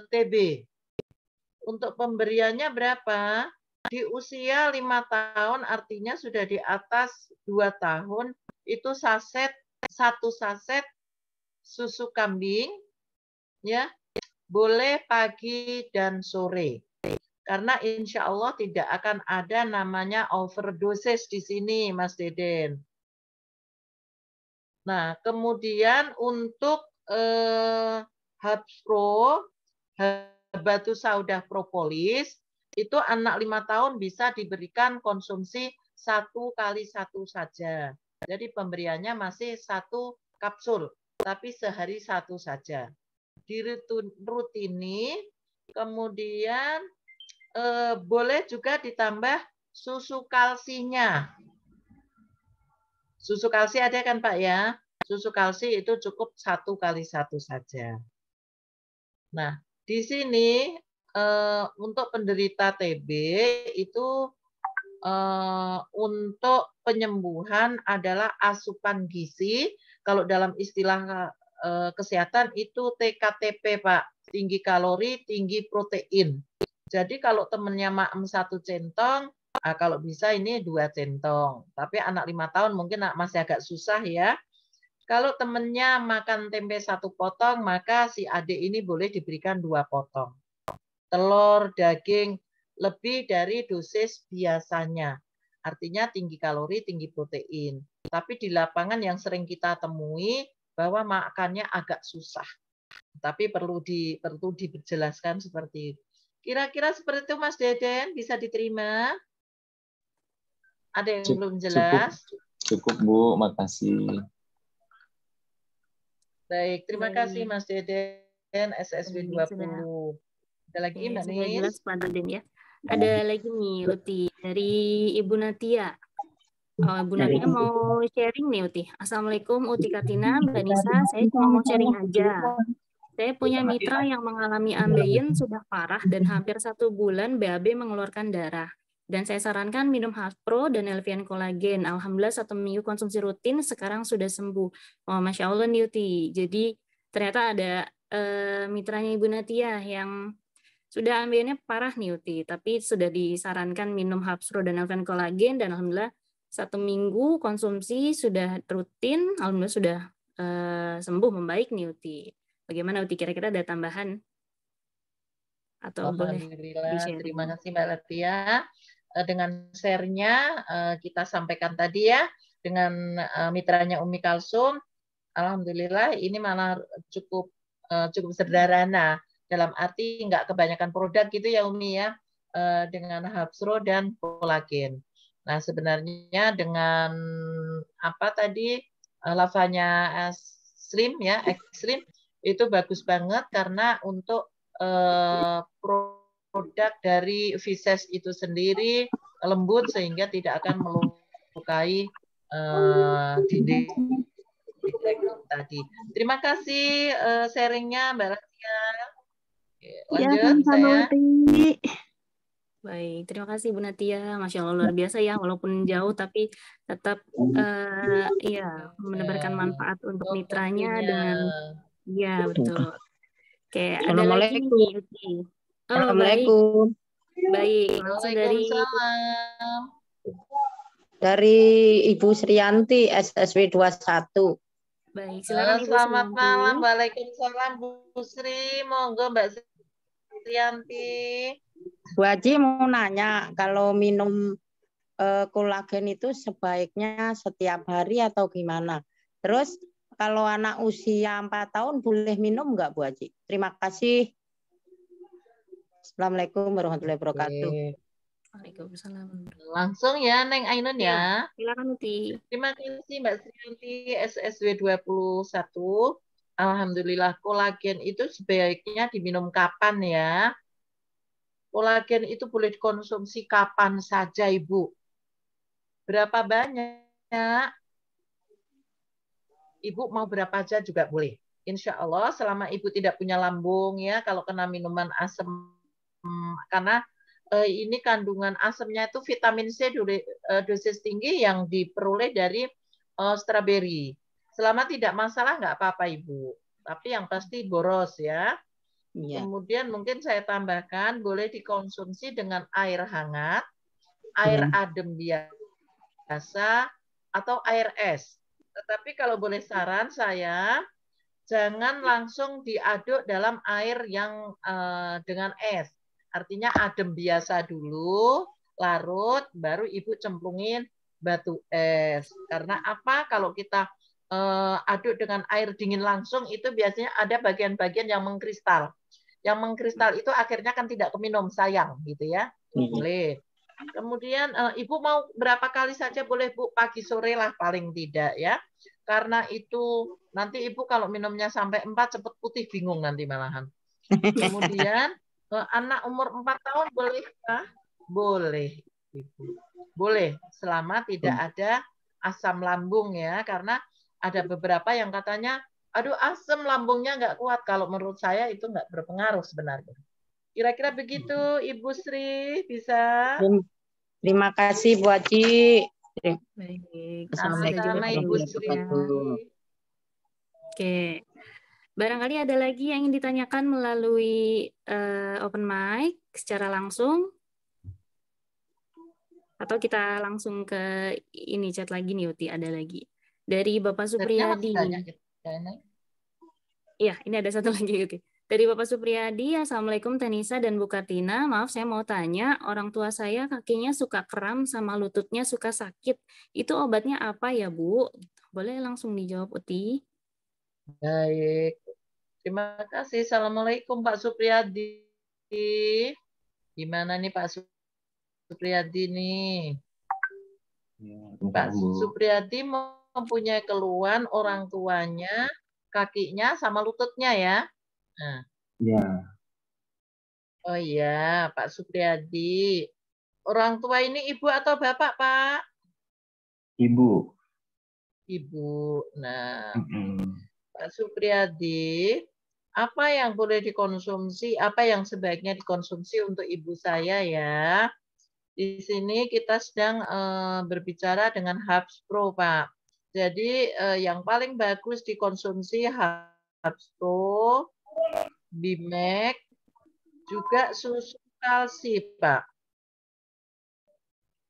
TB. Untuk pemberiannya berapa? Di usia 5 tahun artinya sudah di atas 2 tahun itu satu saset susu kambing ya boleh pagi dan sore. Karena insya Allah tidak akan ada namanya overdosis di sini, Mas Deden. Nah, kemudian untuk Habspro, Habatus Sauda Propolis, itu anak 5 tahun bisa diberikan konsumsi 1 kali 1 saja. Jadi pemberiannya masih 1 kapsul, tapi sehari 1 saja. Dirutini, kemudian boleh juga ditambah susu kalsinya. Susu kalsi ada kan Pak ya? Susu kalsi itu cukup 1 kali 1 saja. Nah, di sini untuk penderita TB itu untuk penyembuhan adalah asupan gizi. Kalau dalam istilah kesehatan itu TKTP Pak, tinggi kalori, tinggi protein. Jadi kalau temennya maem 1 centong, kalau bisa ini 2 centong. Tapi anak 5 tahun mungkin masih agak susah ya. Kalau temennya makan tempe 1 potong, maka si adik ini boleh diberikan 2 potong. Telur, daging, lebih dari dosis biasanya. Artinya tinggi kalori, tinggi protein. Tapi di lapangan yang sering kita temui, bahwa makannya agak susah. Tapi perlu dijelaskan seperti itu. Kira-kira seperti itu Mas Deden, bisa diterima? Ada yang belum jelas? Cukup Bu, makasih. Baik, terima kasih Mas Deden, SSW 20. Ada lagi Mbak Nis? Sudah jelas Pak Deden ya. Ada lagi nih Uti dari Ibu Natia. Bu Nadia mau sharing nih Uti. Assalamualaikum Uti Katina, Mbak Nisa. Saya cuma mau sharing aja. Saya punya mitra yang mengalami ambeien sudah parah dan hampir 1 bulan BAB mengeluarkan darah. Dan saya sarankan minum Haspro dan Elvian Collagen. Alhamdulillah 1 minggu konsumsi rutin sekarang sudah sembuh. Oh, Masya Allah nih Uti. Jadi ternyata ada mitranya Ibu Natia yang sudah ambeiennya parah nih Uti. Tapi sudah disarankan minum Haspro dan Elvian Collagen dan Alhamdulillah 1 minggu konsumsi sudah rutin. Alhamdulillah sudah sembuh membaik nih Uti. Bagaimana Uti, kira-kira ada tambahan? Atau boleh Alhamdulillah, di-sharing? terima kasih Mbak Latia. Dengan share-nya kita sampaikan tadi ya, dengan mitranya Umi Kalsum, Alhamdulillah ini malah cukup sederhana, dalam arti nggak kebanyakan produk gitu ya Umi ya, dengan Hapsro dan kolagen. Nah sebenarnya dengan apa tadi lavanya ekstrim ya, ekstrim itu bagus banget karena untuk produk dari Vises itu sendiri lembut sehingga tidak akan melukai dinding tadi. Terima kasih sharingnya Mbak Latia. Lanjut saya. Baik, terima kasih Bu Natia. Masya Allah luar biasa ya, walaupun jauh tapi tetap ya menebarkan manfaat untuk mitranya dengan ya betul. Oke, ada lagi nih Uti. Oh, baik. Baik, langsung dari Waalaikumsalam. Dari Ibu Srianti SSW 21. Baik, silakan Ibu Selamat Srianti. malam. Waalaikumsalam Bu Sri. Monggo Mbak Srianti. Bu Haji mau nanya, kalau minum kolagen itu sebaiknya setiap hari atau gimana? Terus kalau anak usia 4 tahun boleh minum nggak Bu Haji? Terima kasih. Assalamualaikum warahmatullahi wabarakatuh. Waalaikumsalam. Langsung ya Neng Ainun ya. Silakan Uti. Terima kasih Mbak Srianti SSW 21. Alhamdulillah kolagen itu sebaiknya diminum kapan ya? Kolagen itu boleh dikonsumsi kapan saja Ibu. Berapa banyak? Ibu mau berapa aja juga boleh. Insya Allah selama Ibu tidak punya lambung ya, kalau kena minuman asam, karena ini kandungan asamnya itu vitamin C dosis tinggi yang diperoleh dari stroberi. Selama tidak masalah nggak apa-apa Ibu. Tapi yang pasti boros ya. Kemudian mungkin saya tambahkan boleh dikonsumsi dengan air hangat, air adem biasa, atau air es. Tetapi kalau boleh saran saya, jangan langsung diaduk dalam air yang dengan es. Artinya adem biasa dulu, larut, baru Ibu cemplungin batu es. Karena apa? Kalau kita aduk dengan air dingin langsung, itu biasanya ada bagian-bagian yang mengkristal. Yang mengkristal itu akhirnya kan tidak keminum, sayang gitu ya. Boleh. Kemudian Ibu mau berapa kali saja boleh Bu, pagi sore lah paling tidak ya. Karena itu nanti Ibu kalau minumnya sampai 4 cepet putih bingung nanti malahan. Kemudian anak umur 4 tahun bolehkah? Boleh Ibu. Boleh selama tidak ada asam lambung ya, karena ada beberapa yang katanya aduh asam lambungnya nggak kuat. Kalau menurut saya itu nggak berpengaruh sebenarnya. Kira-kira begitu Ibu Sri, bisa? Terima kasih Bu Haji. Baik. Sama-sama Ibu Sri. Oke. Barangkali ada lagi yang ingin ditanyakan melalui open mic secara langsung? Atau kita langsung ke ini chat lagi nih Uti, ada lagi. Dari Bapak Supriyadi. Iya, ini ada satu lagi Uti. Dari Bapak Supriyadi, Assalamualaikum Tenisa dan Bu Kartina. Maaf, saya mau tanya, orang tua saya kakinya suka kram sama lututnya suka sakit. Itu obatnya apa ya, Bu? Boleh langsung dijawab, Uti? Baik. Terima kasih. Assalamualaikum Pak Supriyadi. Gimana nih Pak Supriyadi nih? Pak Supriyadi mempunyai keluhan orang tuanya, kakinya sama lututnya ya? Nah. Ya. Oh iya, Pak Supriyadi. Orang tua ini ibu atau bapak, Pak? Ibu. Ibu. Nah, Mm-mm. Pak Supriyadi, apa yang boleh dikonsumsi, apa yang sebaiknya dikonsumsi untuk ibu saya ya? Di sini kita sedang berbicara dengan Herbs Pro, Pak. Jadi yang paling bagus dikonsumsi Herbs Pro, Bimek, juga susu kalsi, Pak.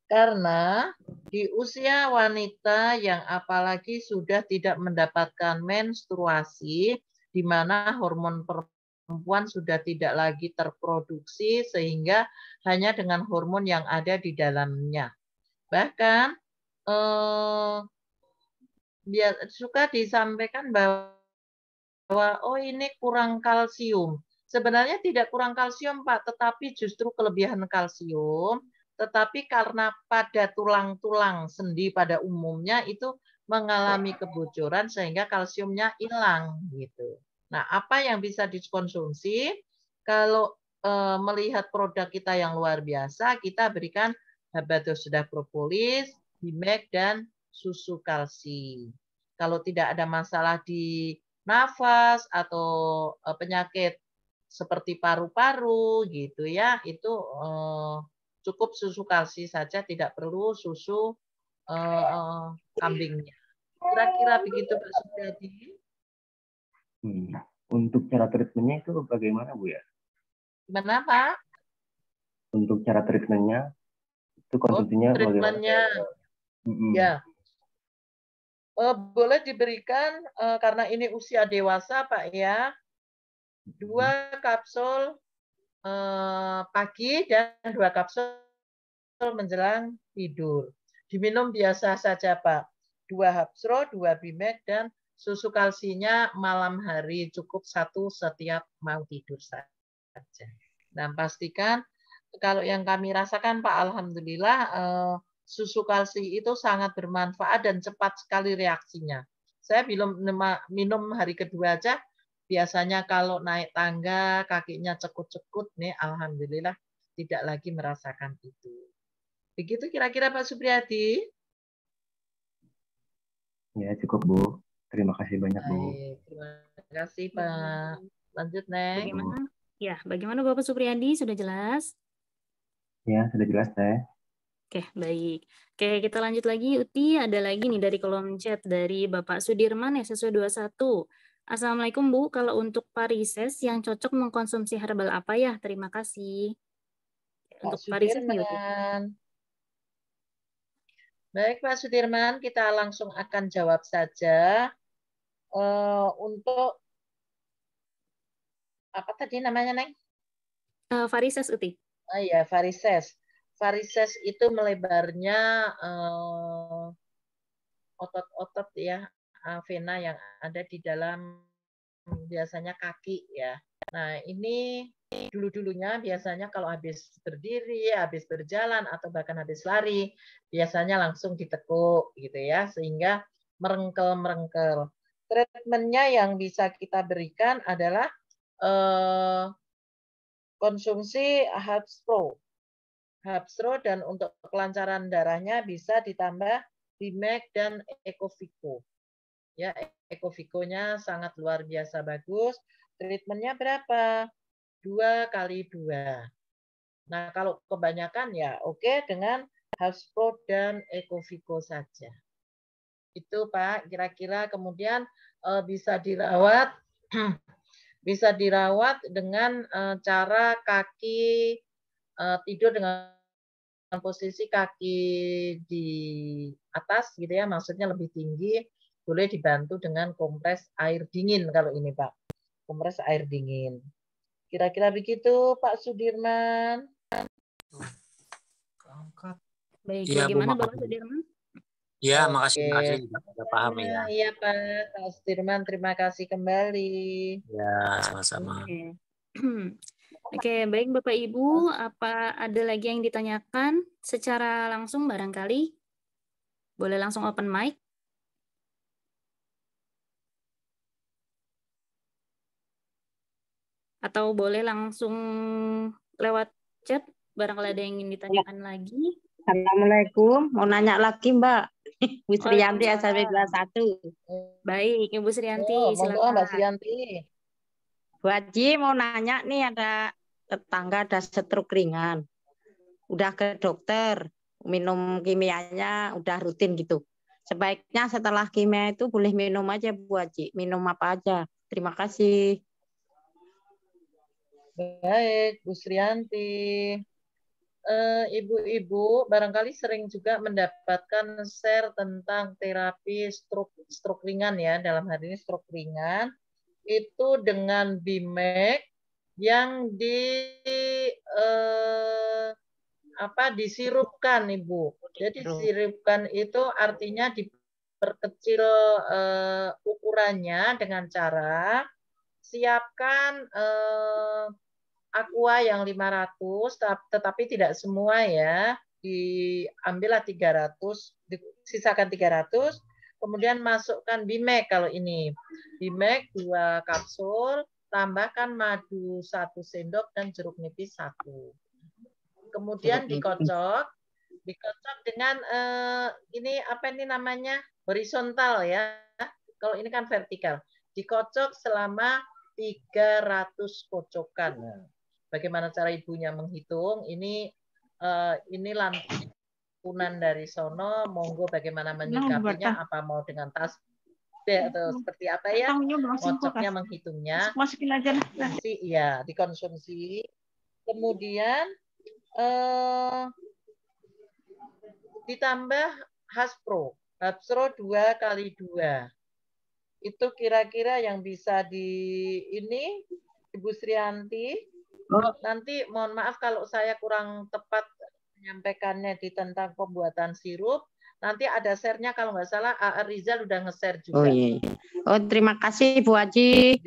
Karena di usia wanita yang apalagi sudah tidak mendapatkan menstruasi, di mana hormon perempuan sudah tidak lagi terproduksi sehingga hanya dengan hormon yang ada di dalamnya. Bahkan suka disampaikan bahwa oh ini kurang kalsium. Sebenarnya tidak kurang kalsium, Pak, tetapi justru kelebihan kalsium. Tetapi karena pada tulang-tulang sendi pada umumnya itu mengalami kebocoran sehingga kalsiumnya hilang gitu. Nah, apa yang bisa dikonsumsi? Kalau melihat produk kita yang luar biasa, kita berikan Habatosuda propolis, Bimek, dan susu kalsi. Kalau tidak ada masalah di nafas atau penyakit seperti paru-paru gitu ya, itu cukup susu kalsi saja, tidak perlu susu kambingnya. Kira-kira begitu Pak Supriyadi. Untuk cara treatmentnya itu bagaimana Bu ya? Gimana Pak? Untuk cara treatmentnya itu konsumsinya treatmentnya bagaimana? Ya. Boleh diberikan karena ini usia dewasa Pak ya, 2 kapsul pagi dan 2 kapsul menjelang tidur. Diminum biasa saja Pak. 2 Hapsro, 2 Bimek, dan susu kalsinya malam hari cukup 1 setiap mau tidur saja. Nah, pastikan kalau yang kami rasakan Pak, alhamdulillah susu kalsi itu sangat bermanfaat dan cepat sekali reaksinya. Saya belum minum hari kedua aja, biasanya kalau naik tangga kakinya cekut-cekut nih, alhamdulillah tidak lagi merasakan itu. Begitu kira-kira Pak Supriyadi? Ya, cukup Bu. Terima kasih banyak Bu. Terima kasih Pak. Lanjut Neng. Bagaimana? Ya, bagaimana Bapak Supriyadi? Sudah jelas? Ya, sudah jelas Teh. Oke, baik. Oke, kita lanjut lagi. Uti, ada lagi nih dari kolom chat dari Bapak Sudirman, SSW 21. Assalamualaikum Bu, kalau untuk varises yang cocok mengkonsumsi herbal apa ya? Terima kasih. Untuk varises nih Uti. Baik Pak Sudirman, kita langsung akan jawab saja. Untuk apa tadi namanya Neng? Varises Uti. Oh iya, varises. Varises itu melebarnya otot-otot ya, vena yang ada di dalam biasanya kaki ya. Nah, ini dulu-dulunya biasanya kalau habis berdiri, habis berjalan, atau bahkan habis lari, biasanya langsung ditekuk gitu ya, sehingga merengkel-merengkel. Treatmentnya yang bisa kita berikan adalah konsumsi Herbs Pro. Herbs Pro, dan untuk kelancaran darahnya bisa ditambah Bimek dan Ecovico. Ya, Ecovico-nya sangat luar biasa bagus. Treatmentnya berapa? 2 kali 2. Nah, kalau kebanyakan ya oke dengan Herbs Pro dan Ecovico saja. Itu Pak, kira-kira kemudian bisa dirawat bisa dirawat dengan cara kaki tidur dengan posisi kaki di atas gitu ya, maksudnya lebih tinggi, boleh dibantu dengan kompres air dingin kalau ini Pak. Kompres air dingin. Kira-kira begitu Pak Sudirman. Baik, ya, bagaimana Bu, Bapak Sudirman? Ya, makasih sudah paham ya. Iya Pak Sudirman, terima kasih kembali. Ya, sama-sama. Oke, baik Bapak Ibu, apa ada lagi yang ditanyakan secara langsung barangkali? Boleh langsung open mic. Atau boleh langsung lewat chat, barangkali ada yang ingin ditanyakan lagi. Assalamualaikum. Mau nanya lagi, Mbak. Bu Sriyanti SMP kelas Waalaikumsalam. 1. Baik, Ibu Sriyanti, Monggo Mbak silakan. Sriyanti. Bu Haji mau nanya nih, ada tetangga ada stroke ringan. Udah ke dokter, minum kimianya udah rutin gitu. Sebaiknya setelah kimia itu boleh minum aja Bu Haji. Minum apa aja? Terima kasih. Baik, Bu Sriyanti. Ibu-ibu barangkali sering juga mendapatkan share tentang terapi stroke ringan ya, dalam hal ini stroke ringan itu dengan BIMEK yang disirupkan, Ibu. Jadi sirupkan itu artinya diperkecil ukurannya dengan cara siapkan aqua yang 500, tetapi tidak semua ya. Diambillah 300, sisakan 300, kemudian masukkan BIMEK kalau ini. BIMEK 2 kapsul, tambahkan madu 1 sendok dan jeruk nipis 1. Kemudian dikocok dengan ini apa ini namanya? Horizontal ya. Kalau ini kan vertikal. Dikocok selama 300 kocokan. Bagaimana cara ibunya menghitung? Ini lantunan dari sono, monggo bagaimana menyikapinya, apa mau dengan tas atau seperti apa ya? Kocoknya menghitungnya. Masukin aja lah. Iya, dikonsumsi. Kemudian ditambah Haspro 2x2. Itu kira-kira yang bisa ini Ibu Sriyanti. Nanti mohon maaf kalau saya kurang tepat menyampaikannya tentang pembuatan sirup. Nanti ada share-nya kalau nggak salah Rizal udah nge-share juga. Oh iya. Oh, terima kasih Bu Haji.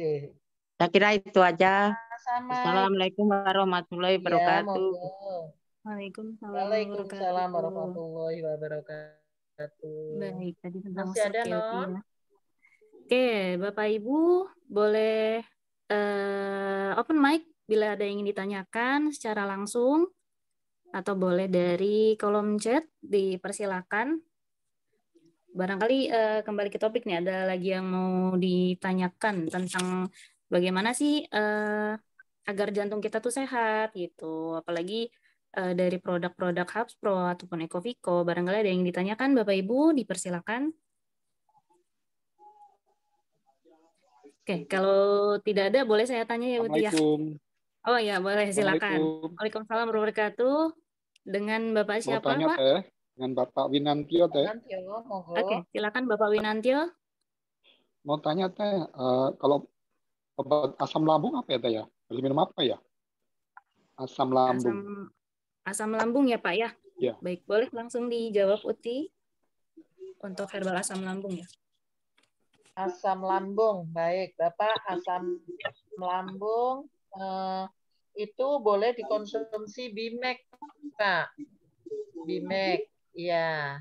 Saya kira itu aja. Sama. Assalamualaikum warahmatullahi wabarakatuh. Waalaikumsalam warahmatullahi wabarakatuh. Baik, tadi tentang Masih ada, stroke Non? ya. Oke, Bapak Ibu boleh open mic bila ada yang ingin ditanyakan secara langsung atau boleh dari kolom chat, dipersilakan. Barangkali kembali ke topik nih, ada lagi yang mau ditanyakan tentang bagaimana sih agar jantung kita tuh sehat gitu, apalagi dari produk-produk Hubspro ataupun Ecoviko. Barangkali ada yang ditanyakan, Bapak Ibu, dipersilakan. Oke, kalau tidak ada boleh saya tanya ya, Bu Tia. Oh ya, boleh, silakan. Waalaikumsalam warahmatullahi wabarakatuh. Dengan Bapak siapa, mau tanya, Pak? Teh, dengan Bapak Winantio, Teh. Oke, silakan Bapak Winantio. Mau tanya, Teh, kalau obat asam lambung apa ya, Teh ya? Harus minum apa ya? Asam lambung. Asam lambung ya, Pak ya? Ya. Baik, boleh langsung dijawab Uti untuk herbal asam lambung ya. Asam lambung, baik Bapak. Asam lambung itu boleh dikonsumsi BIMEK, Pak. BIMEK, ya.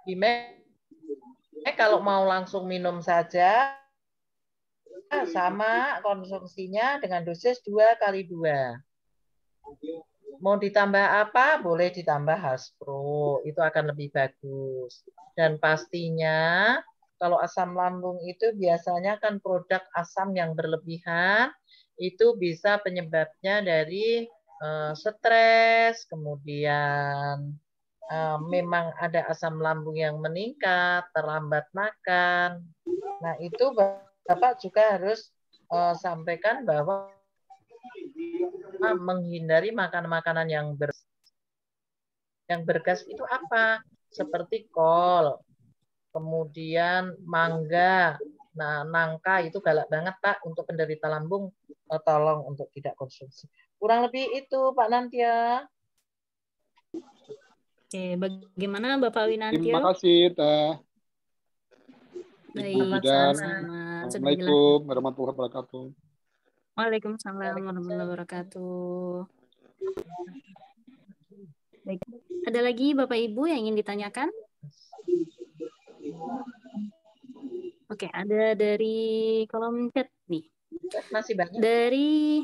BIMEK kalau mau langsung minum saja, sama konsumsinya dengan dosis 2x2. Mau ditambah apa? Boleh ditambah Haspro, itu akan lebih bagus. Dan pastinya kalau asam lambung itu biasanya kan produk asam yang berlebihan, itu bisa penyebabnya dari stres, kemudian memang ada asam lambung yang meningkat, terlambat makan. Nah, itu Bapak juga harus sampaikan bahwa menghindari makanan-makanan yang bergas itu apa? Seperti kol, kemudian mangga, nah nangka itu galak banget Pak untuk penderita lambung, tolong untuk tidak konsumsi. Kurang lebih itu Pak Nantia. Oke, bagaimana Bapak Winantio? Terima kasih, Teh. Baik, Assalamualaikum warahmatullahi wabarakatuh. Waalaikumsalam warahmatullahi wabarakatuh. Baik, ada lagi Bapak Ibu yang ingin ditanyakan? Oke, ada dari kolom chat nih. Masih banyak. Dari,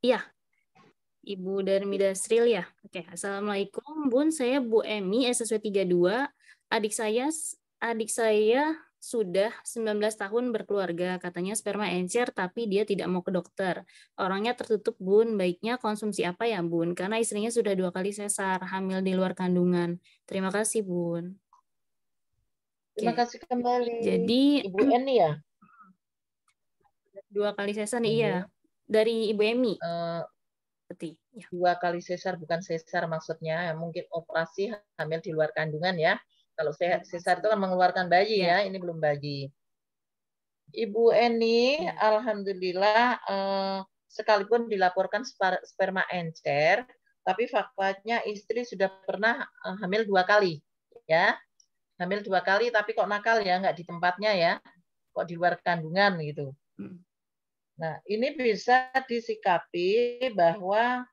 iya, Ibu Darmida Sril ya. Oke, Assalamualaikum Bun, saya Bu Emi, SSW 32. Adik saya sudah 19 tahun berkeluarga, katanya sperma encer tapi dia tidak mau ke dokter. Orangnya tertutup Bun, baiknya konsumsi apa ya Bun? Karena istrinya sudah 2 kali sesar, hamil di luar kandungan. Terima kasih Bun. Terima Oke, kasih kembali. jadi Ibu Eni ya? 2 kali sesar nih, iya. Dari Ibu Emi. Seperti, ya. 2 kali sesar, bukan sesar maksudnya, mungkin operasi hamil di luar kandungan ya. Kalau sesar itu kan mengeluarkan bayi ya, ini belum bayi. Ibu Eni, alhamdulillah sekalipun dilaporkan sperma encer, tapi faktanya istri sudah pernah hamil 2 kali, ya. Hamil 2 kali, tapi kok nakal ya, nggak di tempatnya ya, kok di luar kandungan gitu. Nah, ini bisa disikapi bahwa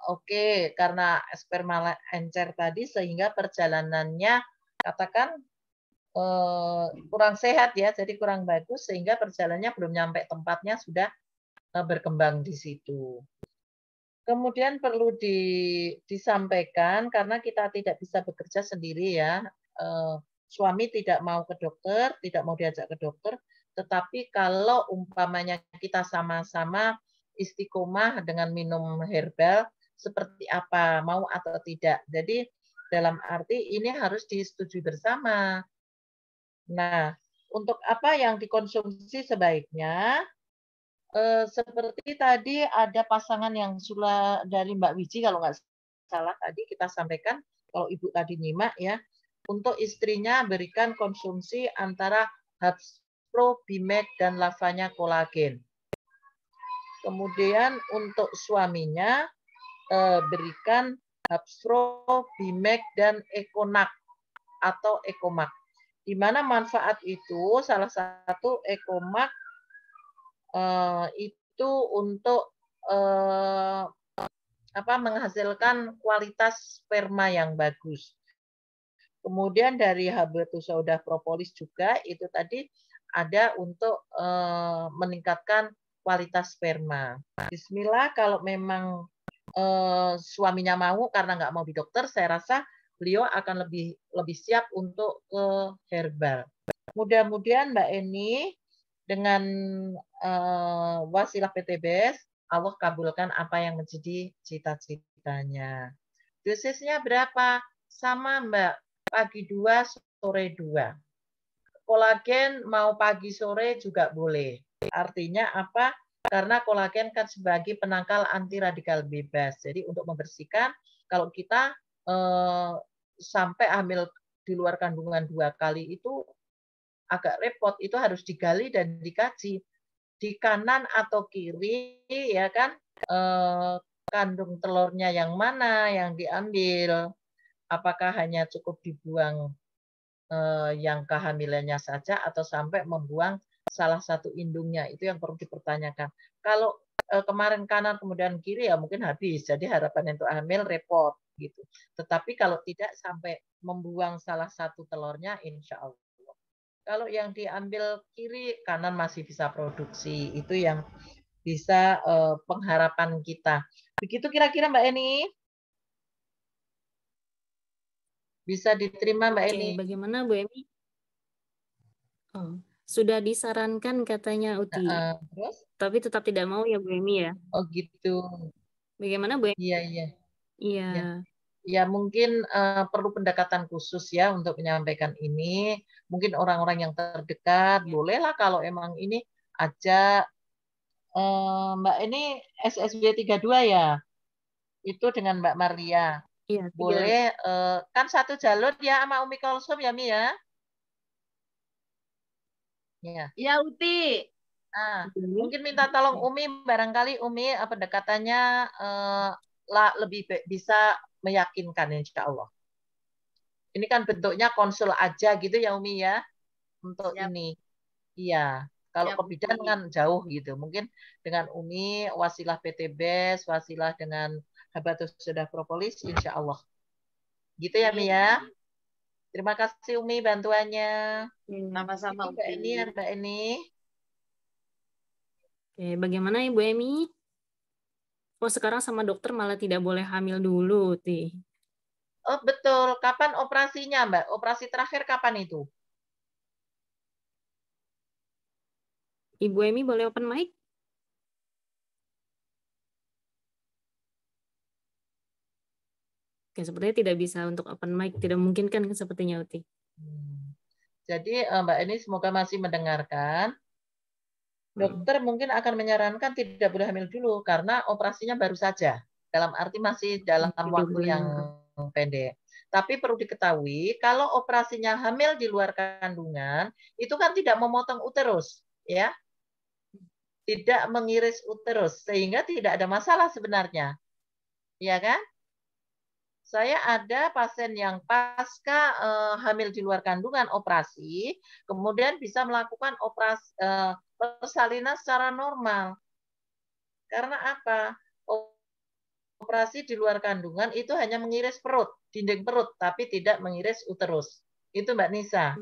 oke, karena sperma encer tadi sehingga perjalanannya katakan kurang sehat ya, jadi kurang bagus sehingga perjalanannya belum nyampe tempatnya sudah berkembang di situ. Kemudian perlu disampaikan karena kita tidak bisa bekerja sendiri ya. Suami tidak mau ke dokter, tidak mau diajak ke dokter, tetapi kalau umpamanya kita sama-sama istiqomah dengan minum herbal, seperti apa, mau atau tidak. Jadi dalam arti ini harus disetujui bersama. Nah, untuk apa yang dikonsumsi sebaiknya, seperti tadi ada pasangan yang sudah dari Mbak Wiji, kalau nggak salah tadi kita sampaikan, kalau Ibu tadi nyimak ya, untuk istrinya berikan konsumsi antara Habspro, Bimed, dan lavanya kolagen. Kemudian untuk suaminya berikan Habspro, Bimed, dan Ekonak atau Ekomak. Di mana manfaat itu salah satu Ekomak itu untuk menghasilkan kualitas sperma yang bagus. Kemudian dari Habatus Sauda Propolis juga itu tadi ada untuk meningkatkan kualitas sperma. Bismillah, kalau memang suaminya mau karena nggak mau di dokter, saya rasa beliau akan lebih siap untuk ke herbal. Mudah-mudahan Mbak Eni dengan wasilah PTBS, Allah kabulkan apa yang menjadi cita-citanya. Dosisnya berapa? Sama Mbak, pagi 2, sore 2. Kolagen mau pagi sore juga boleh. Artinya apa? Karena kolagen kan sebagai penangkal anti radikal bebas. Jadi untuk membersihkan, kalau kita sampai hamil di luar kandungan 2 kali itu agak repot, itu harus digali dan dikaji di kanan atau kiri ya kan, kandung telurnya yang mana yang diambil, apakah hanya cukup dibuang yang kehamilannya saja atau sampai membuang salah satu indungnya, itu yang perlu dipertanyakan. Kalau kemarin kanan kemudian kiri ya mungkin habis, jadi harapan untuk hamil repot gitu. Tetapi kalau tidak sampai membuang salah satu telurnya, insya Allah. Kalau yang diambil kiri, kanan masih bisa produksi. Itu yang bisa pengharapan kita. Begitu kira-kira Mbak Eni? Bisa diterima Mbak Eni? Bagaimana Bu Emi? Sudah disarankan katanya Uti. Terus? Tapi tetap tidak mau ya Bu Emi ya? Oh gitu. Bagaimana Bu Emi? Iya. Iya. Ya mungkin perlu pendekatan khusus ya untuk menyampaikan ini. Mungkin orang-orang yang terdekat, bolehlah kalau emang ini ajak Mbak ini SSB 32 ya? Itu dengan Mbak Maria. Iya, boleh, kan satu jalur ya sama Umi Kolsum ya Mi ya? Ya Uti. Mungkin minta tolong Umi, barangkali Umi pendekatannya lebih bisa meyakinkan insya Allah. Ini kan bentuknya konsul aja gitu ya Umi ya, untuk ini. Iya, kalau ke bidan kan jauh gitu. Mungkin dengan Umi, wasilah PTBS, wasilah dengan Habatus Sauda Propolis, insya Allah. Gitu ya Mi ya. Terima kasih Umi bantuannya. Sama-sama Mbak Eni ya Mbak Eni. Oke, bagaimana Ibu Emi? Oh, sekarang sama dokter malah tidak boleh hamil dulu, Ti. Oh, betul. Kapan operasinya, Mbak? Operasi terakhir kapan itu? Ibu Emi boleh open mic? Oke, sepertinya tidak bisa untuk open mic, tidak memungkinkan sepertinya, Uti. Jadi Mbak ini semoga masih mendengarkan. Dokter mungkin akan menyarankan tidak boleh hamil dulu karena operasinya baru saja. Dalam arti masih dalam waktu yang pendek. Tapi perlu diketahui kalau operasinya hamil di luar kandungan itu kan tidak memotong uterus, ya. Tidak mengiris uterus sehingga tidak ada masalah sebenarnya. Iya kan? Saya ada pasien yang pasca hamil di luar kandungan operasi, kemudian bisa melakukan operasi persalinan secara normal. Karena apa? Operasi di luar kandungan itu hanya mengiris perut, dinding perut, tapi tidak mengiris uterus. Itu Mbak Nisa.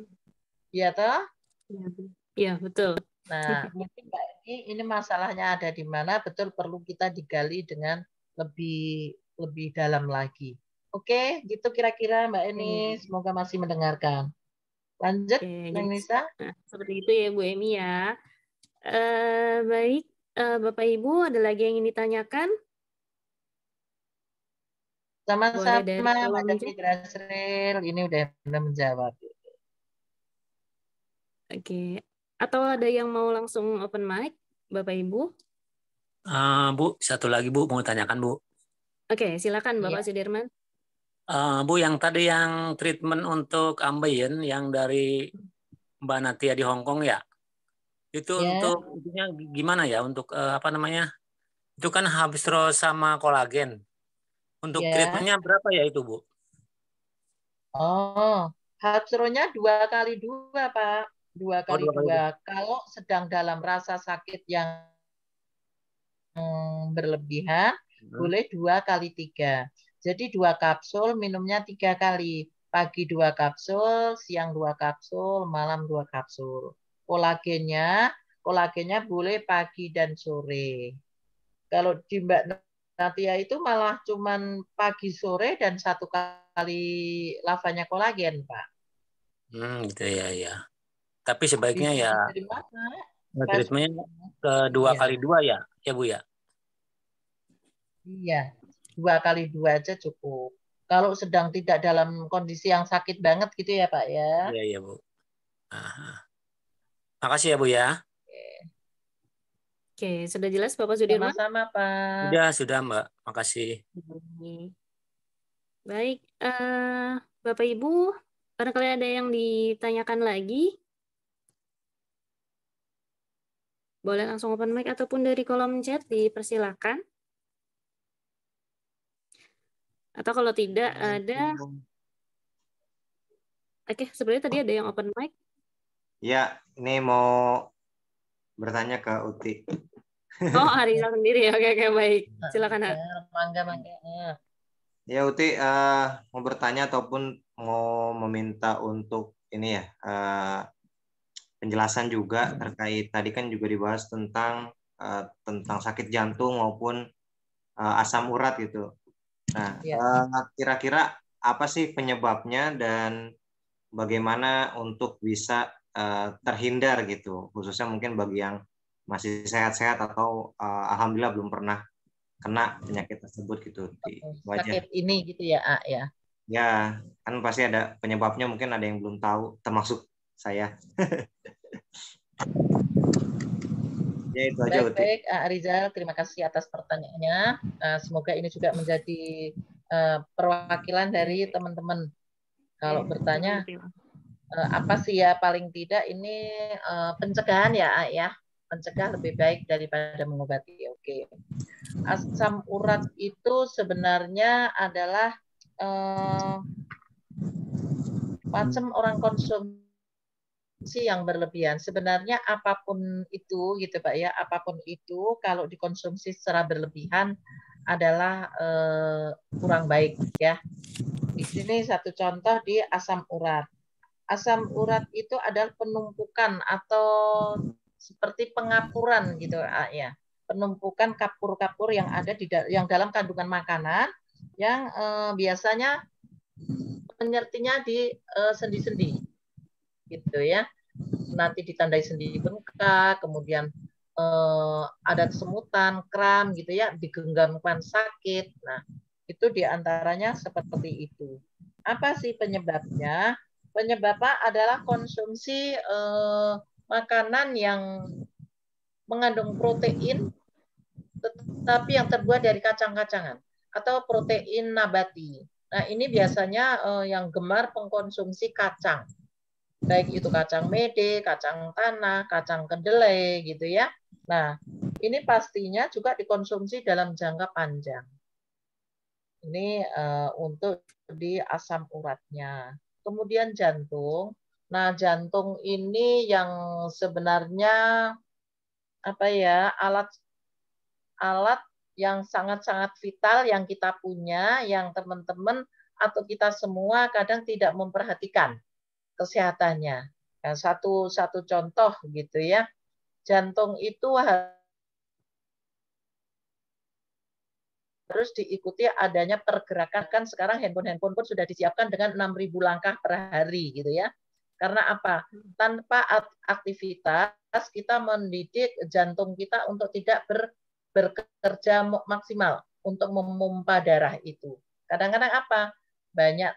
Iya toh? Iya, betul. Nah, mungkin Mbak ini masalahnya ada di mana, betul perlu kita digali dengan lebih dalam lagi. Oke, gitu kira-kira Mbak Eni. Semoga masih mendengarkan. Lanjut, Mbak Nisa. Nah, seperti itu ya Bu Emi ya. Baik, Bapak Ibu ada lagi yang ingin ditanyakan? Sama-sama Mbak Grasril. Ini udah menjawab. Oke. Atau ada yang mau langsung open mic, Bapak Ibu? Bu, satu lagi Bu, mau tanyakan Bu. Oke, silakan Bapak Sudirman. Bu, yang tadi yang treatment untuk ambeien yang dari Mbak Natia di Hong Kong ya, itu untuk intinya gimana ya untuk apa namanya? Itu kan habis terus sama kolagen. Untuk treatmentnya berapa ya itu Bu? Oh, Habsronya 2x2 Pak, 2x2. Kalau sedang dalam rasa sakit yang berlebihan, boleh 2x3. Jadi 2 kapsul, minumnya 3 kali. Pagi 2 kapsul, siang 2 kapsul, malam 2 kapsul. Kolagennya boleh pagi dan sore. Kalau di Mbak Natia itu malah cuman pagi sore dan 1 kali lavanya kolagen, Pak. Gitu ya. Tapi sebaiknya ya treatmentnya ke 2x2 ya, Bu ya. Iya, 2x2 aja cukup. Kalau sedang tidak dalam kondisi yang sakit banget gitu ya Pak ya. Iya Bu. Makasih ya Bu ya. Oke, sudah jelas Bapak Sudirman? Sama-sama Pak. Sudah Mbak, makasih. Baik, Bapak Ibu, barangkali ada yang ditanyakan lagi? Boleh langsung open mic ataupun dari kolom chat dipersilakan. Atau kalau tidak ada, oke, sebenarnya tadi ada yang open mic. Ya, ini mau bertanya ke Uti. Oh, Arisa sendiri ya, oke, baik. Silakan. Mangga. Ya Uti, mau bertanya ataupun mau meminta untuk ini ya penjelasan juga terkait tadi kan juga dibahas tentang sakit jantung maupun asam urat gitu. Nah, kira-kira apa sih penyebabnya dan bagaimana untuk bisa terhindar gitu, khususnya mungkin bagi yang masih sehat-sehat atau alhamdulillah belum pernah kena penyakit tersebut gitu. Sakit ini gitu ya, ya. Ya, kan pasti ada penyebabnya, mungkin ada yang belum tahu, termasuk saya. Ya itu aja. Baik, Rizal, terima kasih atas pertanyaannya. Semoga ini juga menjadi perwakilan dari teman-teman. Kalau bertanya apa sih ya, paling tidak ini pencegahan ya. Mencegah lebih baik daripada mengobati. Oke. Asam urat itu sebenarnya adalah macam orang konsumsi yang berlebihan. Sebenarnya apapun itu gitu Pak ya, apapun itu kalau dikonsumsi secara berlebihan adalah kurang baik ya. Di sini satu contoh di asam urat. Asam urat itu adalah penumpukan atau seperti pengapuran gitu ya. penumpukan kapur-kapur yang ada yang dalam kandungan makanan yang biasanya penyertinya di sendi-sendi, gitu ya. Nanti ditandai sendi bengkak, kemudian ada kesemutan, kram, gitu ya, digenggamkan sakit. Nah, itu diantaranya seperti itu. Apa sih penyebabnya? Penyebabnya adalah konsumsi makanan yang mengandung protein, tetapi yang terbuat dari kacang-kacangan atau protein nabati. Nah, ini biasanya yang gemar mengkonsumsi kacang, baik itu kacang mede, kacang tanah, kacang kedelai, gitu ya. Nah, ini pastinya juga dikonsumsi dalam jangka panjang. Ini untuk di asam uratnya. Kemudian jantung. Nah, jantung ini yang sebenarnya apa ya, alat yang sangat-sangat vital yang kita punya, yang teman-teman atau kita semua kadang tidak memperhatikan kesehatannya. Nah, satu contoh gitu ya, jantung itu harus diikuti adanya pergerakan. Kan sekarang handphone pun sudah disiapkan dengan 6.000 langkah per hari gitu ya. Karena apa? Tanpa aktivitas kita mendidik jantung kita untuk tidak bekerja maksimal untuk memompa darah itu. Kadang-kadang apa? Banyak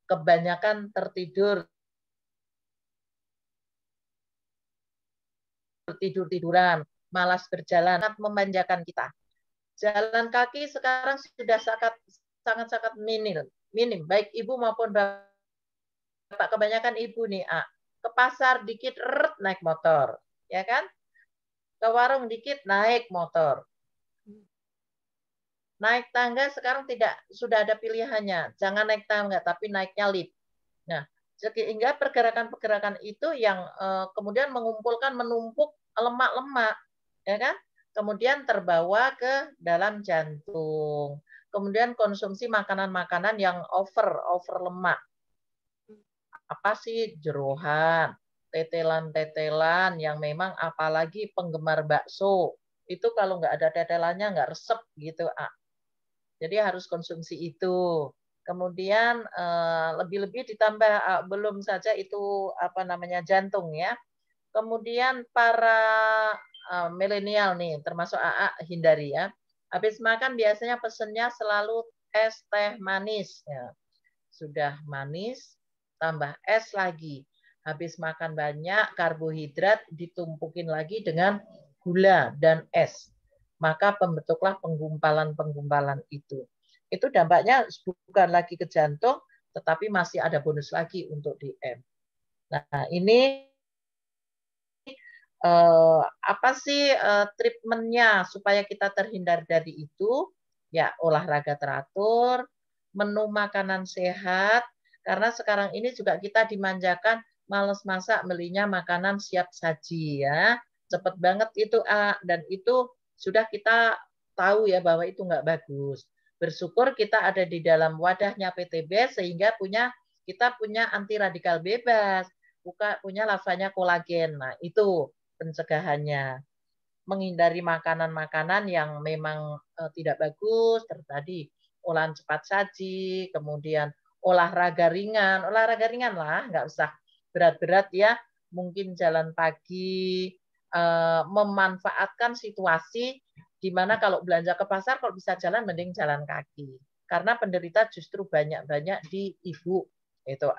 kebanyakan tiduran, malas berjalan, memanjakan kita. Jalan kaki sekarang sudah sangat-sangat minim, baik ibu maupun bapak. Kebanyakan ibu nih, ke pasar dikit naik motor, ya kan? Ke warung dikit naik motor. Naik tangga sekarang sudah ada pilihannya. Jangan naik tangga, tapi naiknya lift. Nah, sehingga pergerakan-pergerakan itu yang kemudian menumpuk lemak-lemak, ya kan? Kemudian terbawa ke dalam jantung. Kemudian konsumsi makanan-makanan yang over lemak. Apa sih? Jeroan, tetelan-tetelan yang memang apalagi penggemar bakso. Itu kalau nggak ada tetelannya nggak resep gitu. Jadi harus konsumsi itu. Kemudian lebih-lebih ditambah belum saja itu apa namanya jantung ya. Kemudian para milenial nih, termasuk AA, hindari ya. Habis makan biasanya pesennya selalu es teh manis. Ya. Sudah manis, tambah es lagi. Habis makan banyak karbohidrat, ditumpukin lagi dengan gula dan es. Maka pembentuklah penggumpalan-penggumpalan itu. Itu dampaknya bukan lagi ke jantung, tetapi masih ada bonus lagi untuk DM. Nah, ini apa sih treatmentnya supaya kita terhindar dari itu? Ya, olahraga teratur, menu makanan sehat, karena sekarang ini juga kita dimanjakan males masak, belinya makanan siap saji ya. Cepet banget itu, dan itu sudah kita tahu ya bahwa itu nggak bagus. Bersyukur kita ada di dalam wadahnya PTB sehingga kita punya anti radikal bebas, punya lavanya kolagen. Nah, itu pencegahannya. Menghindari makanan-makanan yang memang tidak bagus, tadi olahan cepat saji, kemudian olahraga ringan lah, nggak usah berat-berat ya, mungkin jalan pagi, memanfaatkan situasi di mana kalau belanja ke pasar, kalau bisa jalan, mending jalan kaki. Karena penderita justru banyak-banyak di ibu. Itu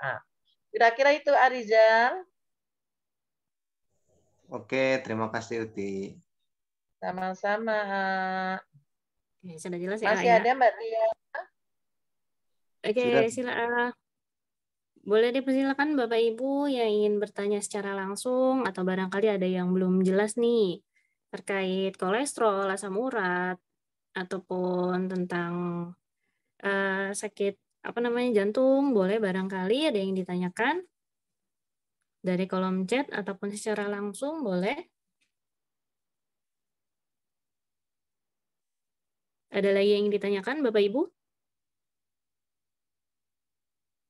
Kira-kira itu Arizal. Oke, terima kasih Uti. Sama-sama. Sudah jelas ya, Masih ada Mbak Tia? Oke, silakan. Boleh dipersilakan Bapak Ibu yang ingin bertanya secara langsung atau barangkali ada yang belum jelas nih terkait kolesterol, asam urat, ataupun tentang sakit jantung, boleh barangkali ada yang ditanyakan dari kolom chat ataupun secara langsung, boleh. Ada lagi yang ditanyakan Bapak Ibu?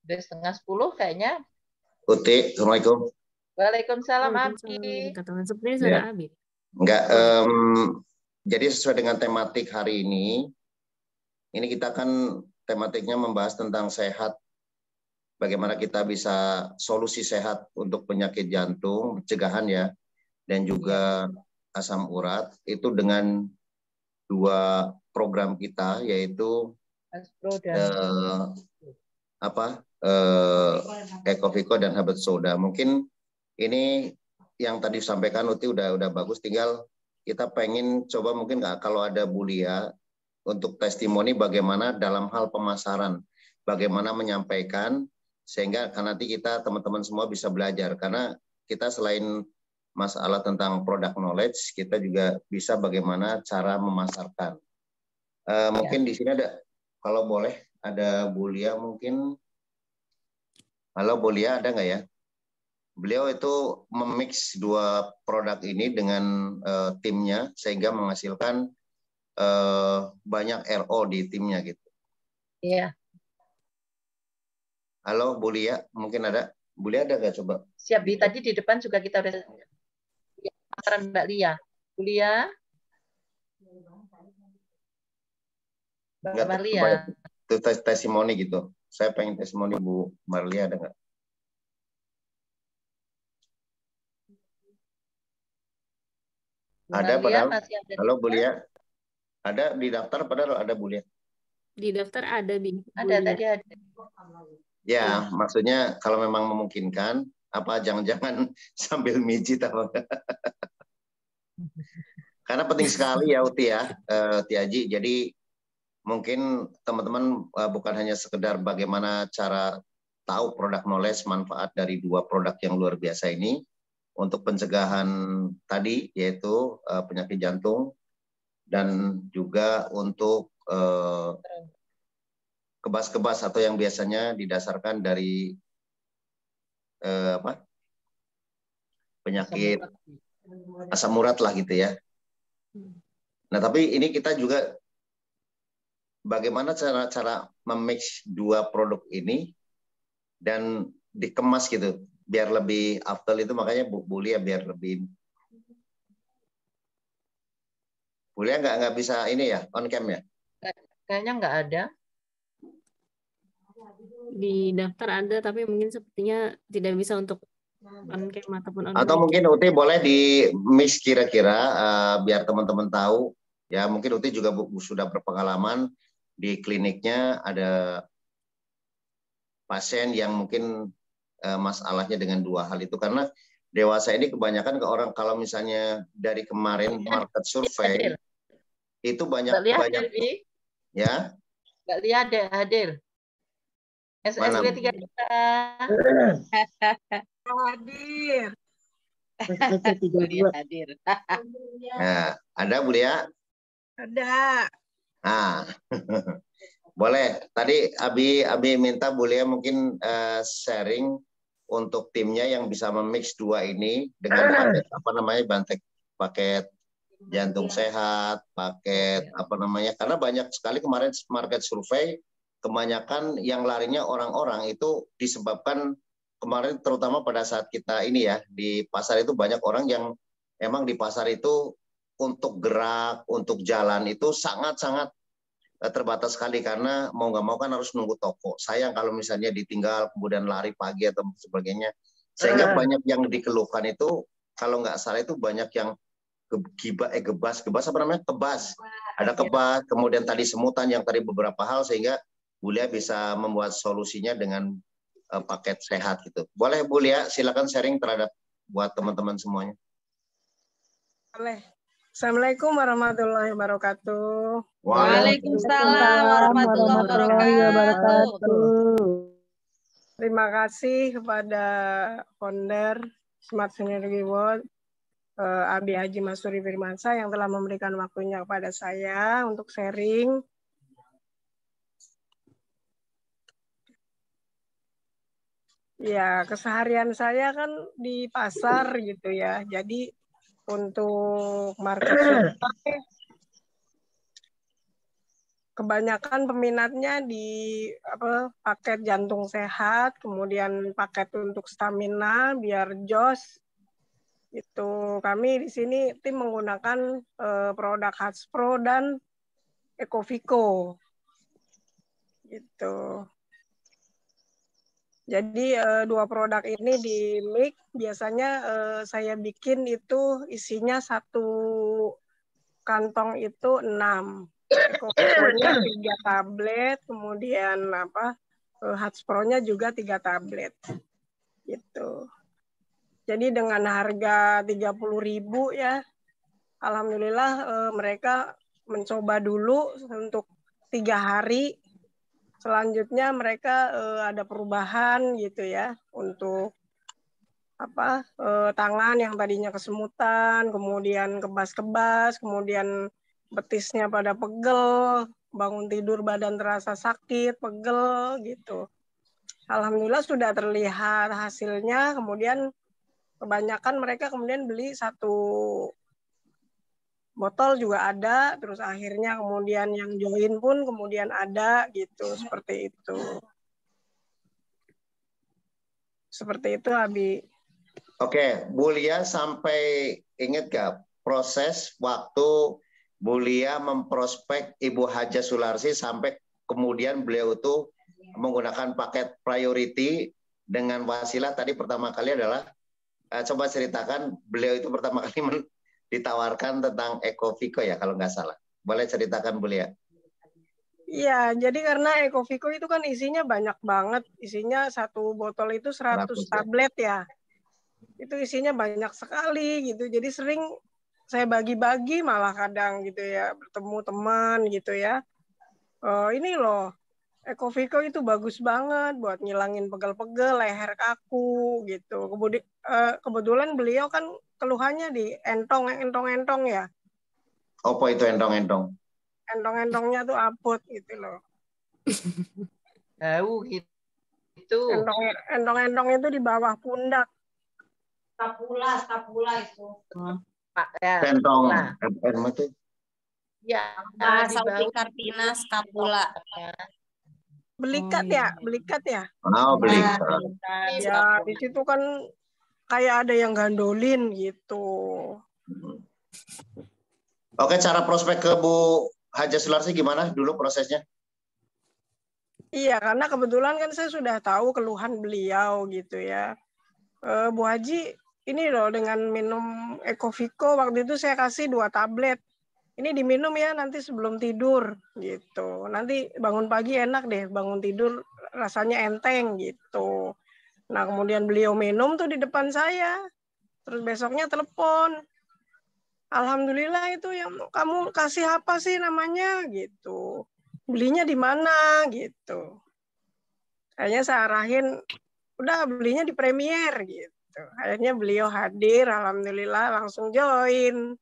Udah 9:30 kayaknya. Uti, Assalamualaikum. Waalaikumsalam Abi. Sepertinya sudah habis. Enggak, jadi sesuai dengan tematik hari ini kita kan tematiknya membahas tentang sehat, bagaimana kita bisa solusi sehat untuk penyakit jantung, pencegahan ya, dan juga asam urat, itu dengan 2 program kita, yaitu Ecoviko dan Habat Soda. Mungkin ini yang tadi disampaikan Uti udah bagus, tinggal kita pengen coba mungkin kalau ada Bulia untuk testimoni bagaimana dalam hal pemasaran, bagaimana menyampaikan, sehingga nanti kita teman-teman semua bisa belajar, karena kita selain masalah tentang product knowledge, kita juga bisa bagaimana cara memasarkan. Mungkin di sini ada, kalau boleh ada Bulia mungkin. Halo Bulia, ada nggak ya? Beliau itu memix 2 produk ini dengan timnya sehingga menghasilkan banyak RO di timnya gitu. Iya. Halo Bulia, mungkin ada? Bulia ada nggak coba? Siap, tadi di depan juga kita udah Mbak Lia. Bulia? Mbak Marlia. Itu testimoni gitu. Saya pengen testimoni Bu Marlia, ada nggak? Ada padahal. Halo Bulia. Ada di daftar padahal ada Bulia. Di daftar ada, Bi. Ada, tadi ada. Ya, maksudnya kalau memang memungkinkan, apa jangan-jangan sambil mijit apa? Karena penting sekali ya Uti ya, Tiaji. Jadi mungkin teman-teman bukan hanya sekedar bagaimana cara tahu produk knowledge, manfaat dari 2 produk yang luar biasa ini untuk pencegahan tadi, yaitu penyakit jantung, dan juga untuk kebas-kebas atau yang biasanya didasarkan dari penyakit asam urat lah gitu ya. Nah tapi ini kita juga bagaimana cara memix 2 produk ini dan dikemas gitu biar lebih afdal, itu makanya Bu Bulia biar lebih. Bulia nggak bisa ini ya, on cam ya? Kayaknya nggak ada. Di daftar ada, tapi mungkin sepertinya tidak bisa untuk on cam ataupun on mic. Atau mungkin Uti boleh di mix kira-kira biar teman-teman tahu ya. Mungkin Uti juga sudah berpengalaman di kliniknya, ada pasien yang mungkin masalahnya dengan 2 hal itu, karena dewasa ini kebanyakan ke orang, kalau misalnya dari kemarin market survey itu banyak ya. Mbak Lia ada hadir. SSW 3 juta. Hadir. Hadir. Nah, ada Bu Lia? Ada. Nah, boleh. Tadi Abi minta Bu Lia mungkin sharing untuk timnya yang bisa memix 2 ini dengan paket paket jantung sehat, paket karena banyak sekali kemarin market survei, kebanyakan yang larinya orang-orang itu disebabkan kemarin, terutama pada saat kita ini ya di pasar, itu banyak orang yang emang di pasar itu untuk gerak, untuk jalan itu sangat-sangat terbatas sekali, karena mau nggak mau kan harus nunggu toko. Sayang kalau misalnya ditinggal kemudian lari pagi atau sebagainya, sehingga banyak yang dikeluhkan itu, kalau nggak salah itu banyak yang kebas, ada kebas, kemudian tadi semutan, yang tadi beberapa hal, sehingga Bu Lia bisa membuat solusinya dengan paket sehat gitu. Boleh Bu Lia, silakan sharing terhadap buat teman-teman semuanya. Boleh. Assalamualaikum warahmatullahi wabarakatuh. Waalaikumsalam warahmatullahi wabarakatuh. Terima kasih kepada founder Smart Synergy World, Abi Haji Masuri Firmansyah, yang telah memberikan waktunya kepada saya untuk sharing. Ya, keseharian saya kan di pasar gitu ya. Jadi untuk market survey, kebanyakan peminatnya di paket jantung sehat, kemudian paket untuk stamina biar jos. Itu kami di sini tim menggunakan produk Hatspro dan Ecovico. Gitu. Jadi dua produk ini di mix, biasanya saya bikin itu isinya satu kantong itu 6. Ecovico-nya 3 tablet, kemudian Hatspro-nya juga 3 tablet. Gitu. Jadi dengan harga 30.000 ya, alhamdulillah mereka mencoba dulu untuk 3 hari. Selanjutnya mereka ada perubahan gitu ya untuk tangan yang tadinya kesemutan, kemudian kebas-kebas, kemudian betisnya pada pegel, bangun tidur badan terasa sakit, pegel gitu. Alhamdulillah sudah terlihat hasilnya, kemudian kebanyakan mereka kemudian beli 1 botol juga ada, terus akhirnya kemudian yang join pun kemudian ada gitu, seperti itu. Seperti itu, Abi. Oke, Bu Lia sampai ingat gak proses waktu Bu Lia memprospek Ibu Haja Sularsi sampai kemudian beliau itu menggunakan paket priority dengan wasilah tadi pertama kali adalah coba ceritakan beliau itu pertama kali ditawarkan tentang Ecovico ya kalau nggak salah. Boleh ceritakan Bu Lia? Iya, jadi karena Ecovico itu kan isinya banyak banget. Isinya 1 botol itu 100 tablet ya. Itu isinya banyak sekali gitu. Jadi sering saya bagi-bagi malah kadang gitu ya. Bertemu teman gitu ya. Ini loh, Ecovico itu bagus banget buat ngilangin pegel-pegel, leher kaku gitu. Kebetulan beliau kan keluhannya di entong ya. Apa itu entong-entong? Entong-entongnya tuh apot gitu loh. Tahu gitu. Entong-entong itu di bawah pundak. Skapula itu. Entong itu. Ya, Salpicarpina scapula. Belikat ya, belikat ya. Oh, belikat. Ya, di situ kan kayak ada yang gandolin gitu. Oke, cara prospek ke Bu Haja Sularsi gimana dulu prosesnya? Iya, karena kebetulan kan saya sudah tahu keluhan beliau gitu ya. Bu Haji, ini loh dengan minum Ecovico waktu itu saya kasih 2 tablet. Ini diminum ya nanti sebelum tidur gitu. Nanti bangun pagi enak deh, bangun tidur rasanya enteng gitu. Nah, kemudian beliau minum tuh di depan saya. Terus besoknya telepon. Alhamdulillah itu yang kamu kasih apa sih namanya gitu. Belinya di mana gitu. Kayaknya saya arahin, udah belinya di Premier gitu. Akhirnya beliau hadir, alhamdulillah langsung join.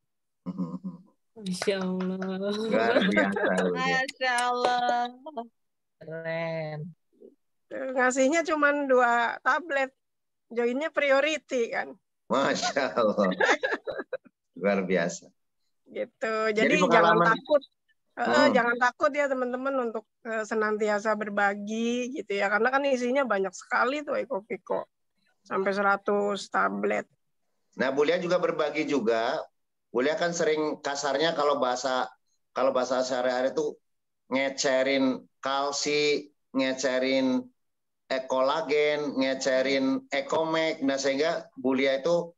Masya Allah. Luar biasa. Masya Allah. Keren. Ngasihnya cuma 2 tablet. Joinnya priority kan. Masya Allah. Luar biasa. Gitu. Jadi jangan takut. Hmm. Jangan takut ya teman-teman untuk senantiasa berbagi gitu ya. Karena kan isinya banyak sekali tuh Ecovico. Sampai 100 tablet. Nah, Bu Lia juga berbagi juga. Bu Lia kan sering kasarnya kalau bahasa sehari-hari itu ngecerin kalsi, ngecerin ekolagen, ngecerin ekomek. Nah, sehingga Bu Lia itu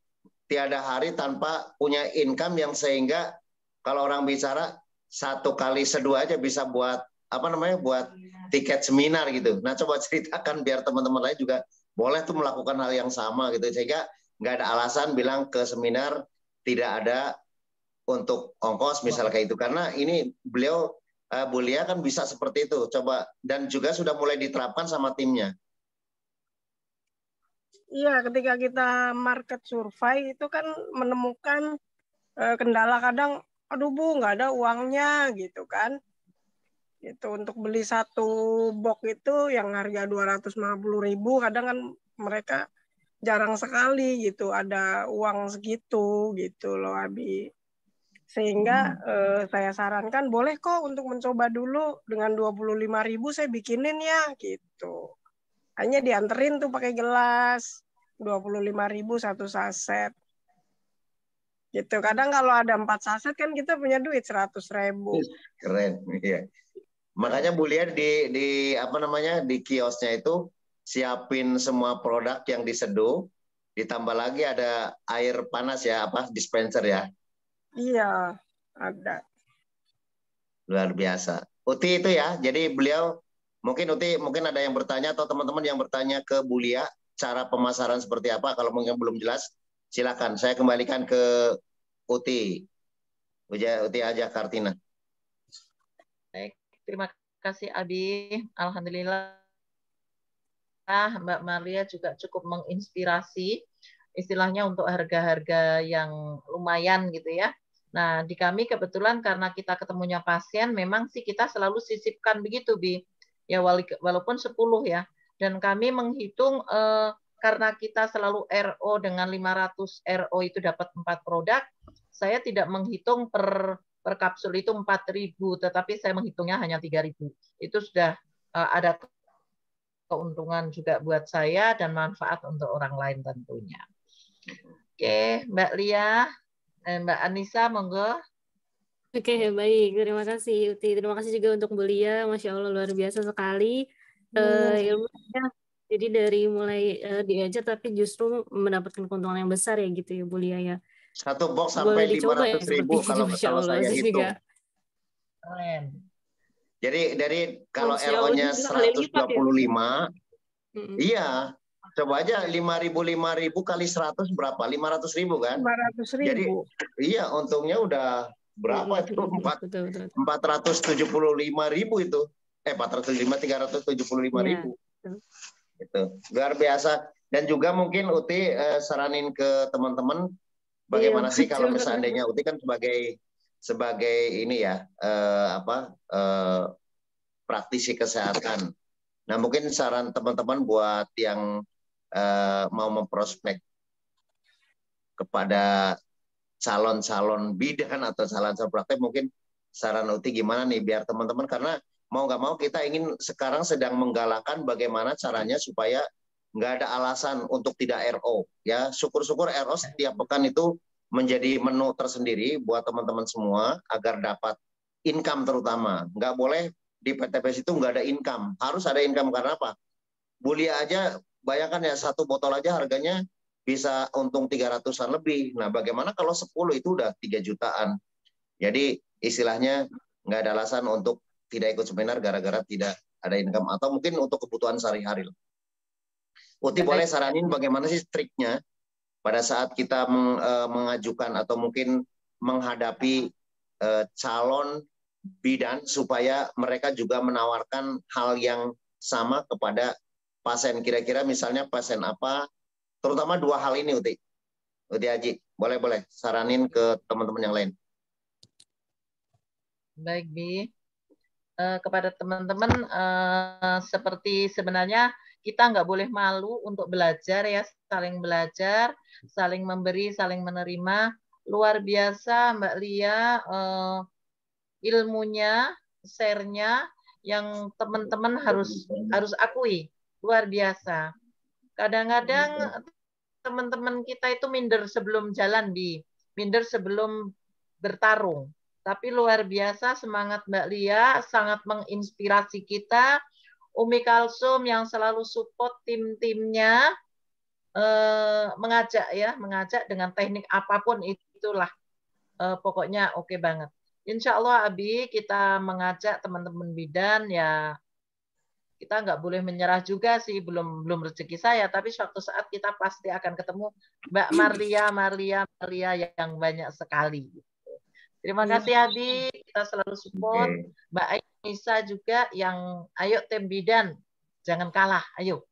tiada hari tanpa punya income yang sehingga kalau orang bicara 1 kali sedua aja bisa buat buat tiket seminar gitu. Nah, coba ceritakan biar teman-teman lain juga boleh tuh melakukan hal yang sama gitu sehingga nggak ada alasan bilang ke seminar tidak ada untuk ongkos misal kayak itu karena ini beliau Bu Lia kan bisa seperti itu coba dan juga sudah mulai diterapkan sama timnya. Iya, ketika kita market survei itu kan menemukan kendala kadang, aduh Bu nggak ada uangnya gitu kan. Itu untuk beli 1 box itu yang harga 250.000 kadang kan mereka jarang sekali gitu ada uang segitu gitu loh Abi. Sehingga saya sarankan boleh kok untuk mencoba dulu dengan 25.000 saya bikinin ya gitu. Hanya dianterin tuh pakai gelas 25.000 1 saset. Gitu. Kadang kalau ada 4 saset kan kita punya duit 100.000. Keren, iya. Makanya Bu Lia di apa namanya di kiosnya itu siapin semua produk yang diseduh, ditambah lagi ada air panas ya, apa dispenser ya. Iya, ada. Luar biasa. Uti itu ya. Jadi beliau mungkin Uti mungkin ada yang bertanya atau teman-teman yang bertanya ke Bu Lia cara pemasaran seperti apa. Kalau mungkin belum jelas, silakan. Saya kembalikan ke Uti. Uti Aja Kartina. Baik, terima kasih Abi. Alhamdulillah Mbak Maria juga cukup menginspirasi istilahnya untuk harga-harga yang lumayan gitu ya. Nah, di kami kebetulan karena kita ketemunya pasien, memang sih kita selalu sisipkan begitu, Bi. Ya, walaupun 10 ya. Dan kami menghitung karena kita selalu RO dengan 500 RO itu dapat 4 produk, saya tidak menghitung per kapsul itu 4.000, tetapi saya menghitungnya hanya 3.000. Itu sudah ada keuntungan juga buat saya dan manfaat untuk orang lain tentunya. Oke, Mbak Lia, Mbak Anissa, monggo. Oke, baik. Terima kasih, Uti. Terima kasih juga untuk Bu Lia. Masya Allah, luar biasa sekali. Ilmunya. Jadi dari mulai diajar, tapi justru mendapatkan keuntungan yang besar ya gitu ya, Bu Lia ya. Satu box Boleh sampai dicoba 500.000 ya, kalau saya hitung. Keren. Jadi dari kalau Masya RO-nya Allah, 125, iya, coba aja 5.000 kali 100 berapa? 500.000 kan? 500.000. Jadi iya, untungnya udah berapa itu? 475.000 itu. 375.000. Itu luar biasa. Dan juga mungkin Uti saranin ke teman-teman bagaimana sih kalau seandainya Uti kan sebagai ini ya praktisi kesehatan. Nah, mungkin saran teman-teman buat yang mau memprospek kepada calon-calon bidan atau calon-calon praktek, mungkin saran Uti gimana nih biar teman-teman, karena mau nggak mau kita ingin sekarang sedang menggalakkan bagaimana caranya supaya nggak ada alasan untuk tidak RO. Ya, syukur-syukur RO setiap pekan itu menjadi menu tersendiri buat teman-teman semua agar dapat income terutama. Nggak boleh di PTBS itu nggak ada income. Harus ada income karena apa? Bu Lia aja, bayangkan ya, satu botol aja harganya bisa untung 300-an lebih. Nah, bagaimana kalau 10 itu udah 3 jutaan. Jadi istilahnya nggak ada alasan untuk tidak ikut seminar gara-gara tidak ada income. Atau mungkin untuk kebutuhan sehari-hari. Uti boleh saranin bagaimana sih triknya pada saat kita mengajukan atau mungkin menghadapi calon bidan supaya mereka juga menawarkan hal yang sama kepada pasien. Kira-kira misalnya pasien apa, terutama 2 hal ini Uti Haji, boleh saranin ke teman-teman yang lain. Baik, Bi. Kepada teman-teman, seperti sebenarnya kita nggak boleh malu untuk belajar ya, saling belajar, saling memberi, saling menerima. Luar biasa Mbak Lia, ilmunya, share-nya yang teman-teman harus akui, luar biasa. Kadang-kadang teman-teman kita itu minder sebelum jalan, minder sebelum bertarung. Tapi luar biasa semangat Mbak Lia, sangat menginspirasi kita. Umi Kalsum yang selalu support tim-timnya, mengajak dengan teknik apapun itulah. Pokoknya oke banget. Insya Allah Abi, kita mengajak teman-teman bidan ya, kita nggak boleh menyerah juga sih, belum rezeki saya, tapi suatu saat kita pasti akan ketemu Mbak Marlia yang banyak sekali. Terima kasih Abi, kita selalu support. Mbak Ainisa juga yang ayo tim bidan, jangan kalah, ayo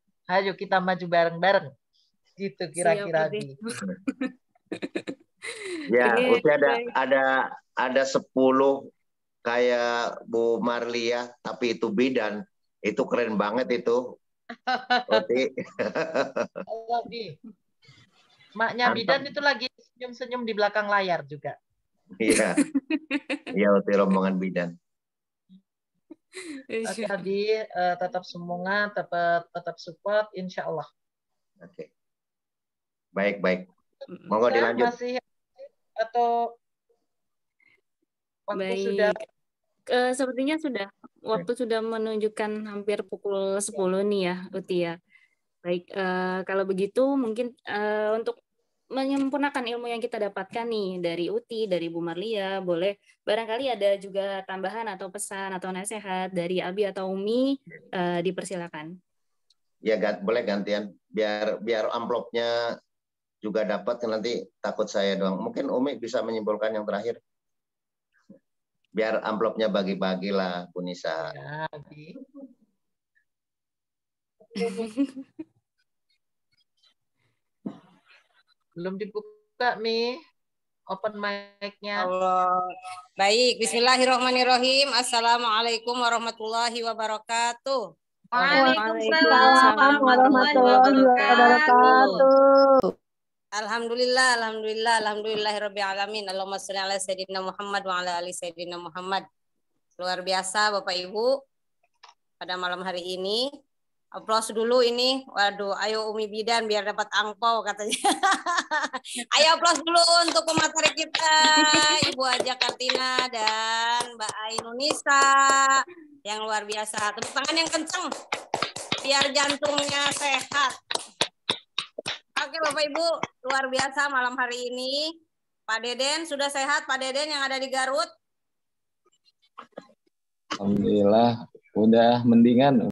kita maju bareng-bareng. Gitu kira-kira Abi. Ya, Uti ada 10 kayak Bu Marlia, tapi itu bidan, itu keren banget itu. Uti. Maknya bidan itu lagi senyum-senyum di belakang layar juga. Iya, Uti rombongan bidan. Oke, Abi, tetap semangat, tetap support, insya Allah. Oke. Baik. Monggo dilanjut. atau waktu Baik. sudah? Sepertinya sudah. Waktu sudah menunjukkan hampir pukul 10 nih ya, Uti ya. Baik, kalau begitu mungkin untuk menyempurnakan ilmu yang kita dapatkan nih dari Uti, dari Bu Marlia, boleh barangkali ada juga tambahan atau pesan atau nasihat dari Abi atau Umi, dipersilakan. Ya, boleh gantian biar amplopnya juga dapat, nanti takut saya doang. Mungkin Umi bisa menyimpulkan yang terakhir. Biar amplopnya bagi-bagi lah, Bu Nisa. Ya, Abi. Belum dibuka, Mi. Open mic-nya. Allah. Baik, bismillahirrahmanirrahim. Assalamualaikum warahmatullahi wabarakatuh. Waalaikumsalam warahmatullahi wabarakatuh. Alhamdulillahirabbil alamin. Allahumma shalli ala sayyidina Muhammad wa ala ali sayyidina Muhammad. Luar biasa Bapak Ibu. Pada malam hari ini aplaus dulu ini. Waduh, ayo Umi Bidan biar dapat angpau katanya. Ayo aplaus dulu untuk pemateri kita, Ibu Haja Kartina dan Mbak Ainunisa yang luar biasa. Tepuk tangan yang kenceng biar jantungnya sehat. Oke Bapak Ibu, luar biasa malam hari ini. Pak Deden sudah sehat, Pak Deden yang ada di Garut? Alhamdulillah, udah mendingan.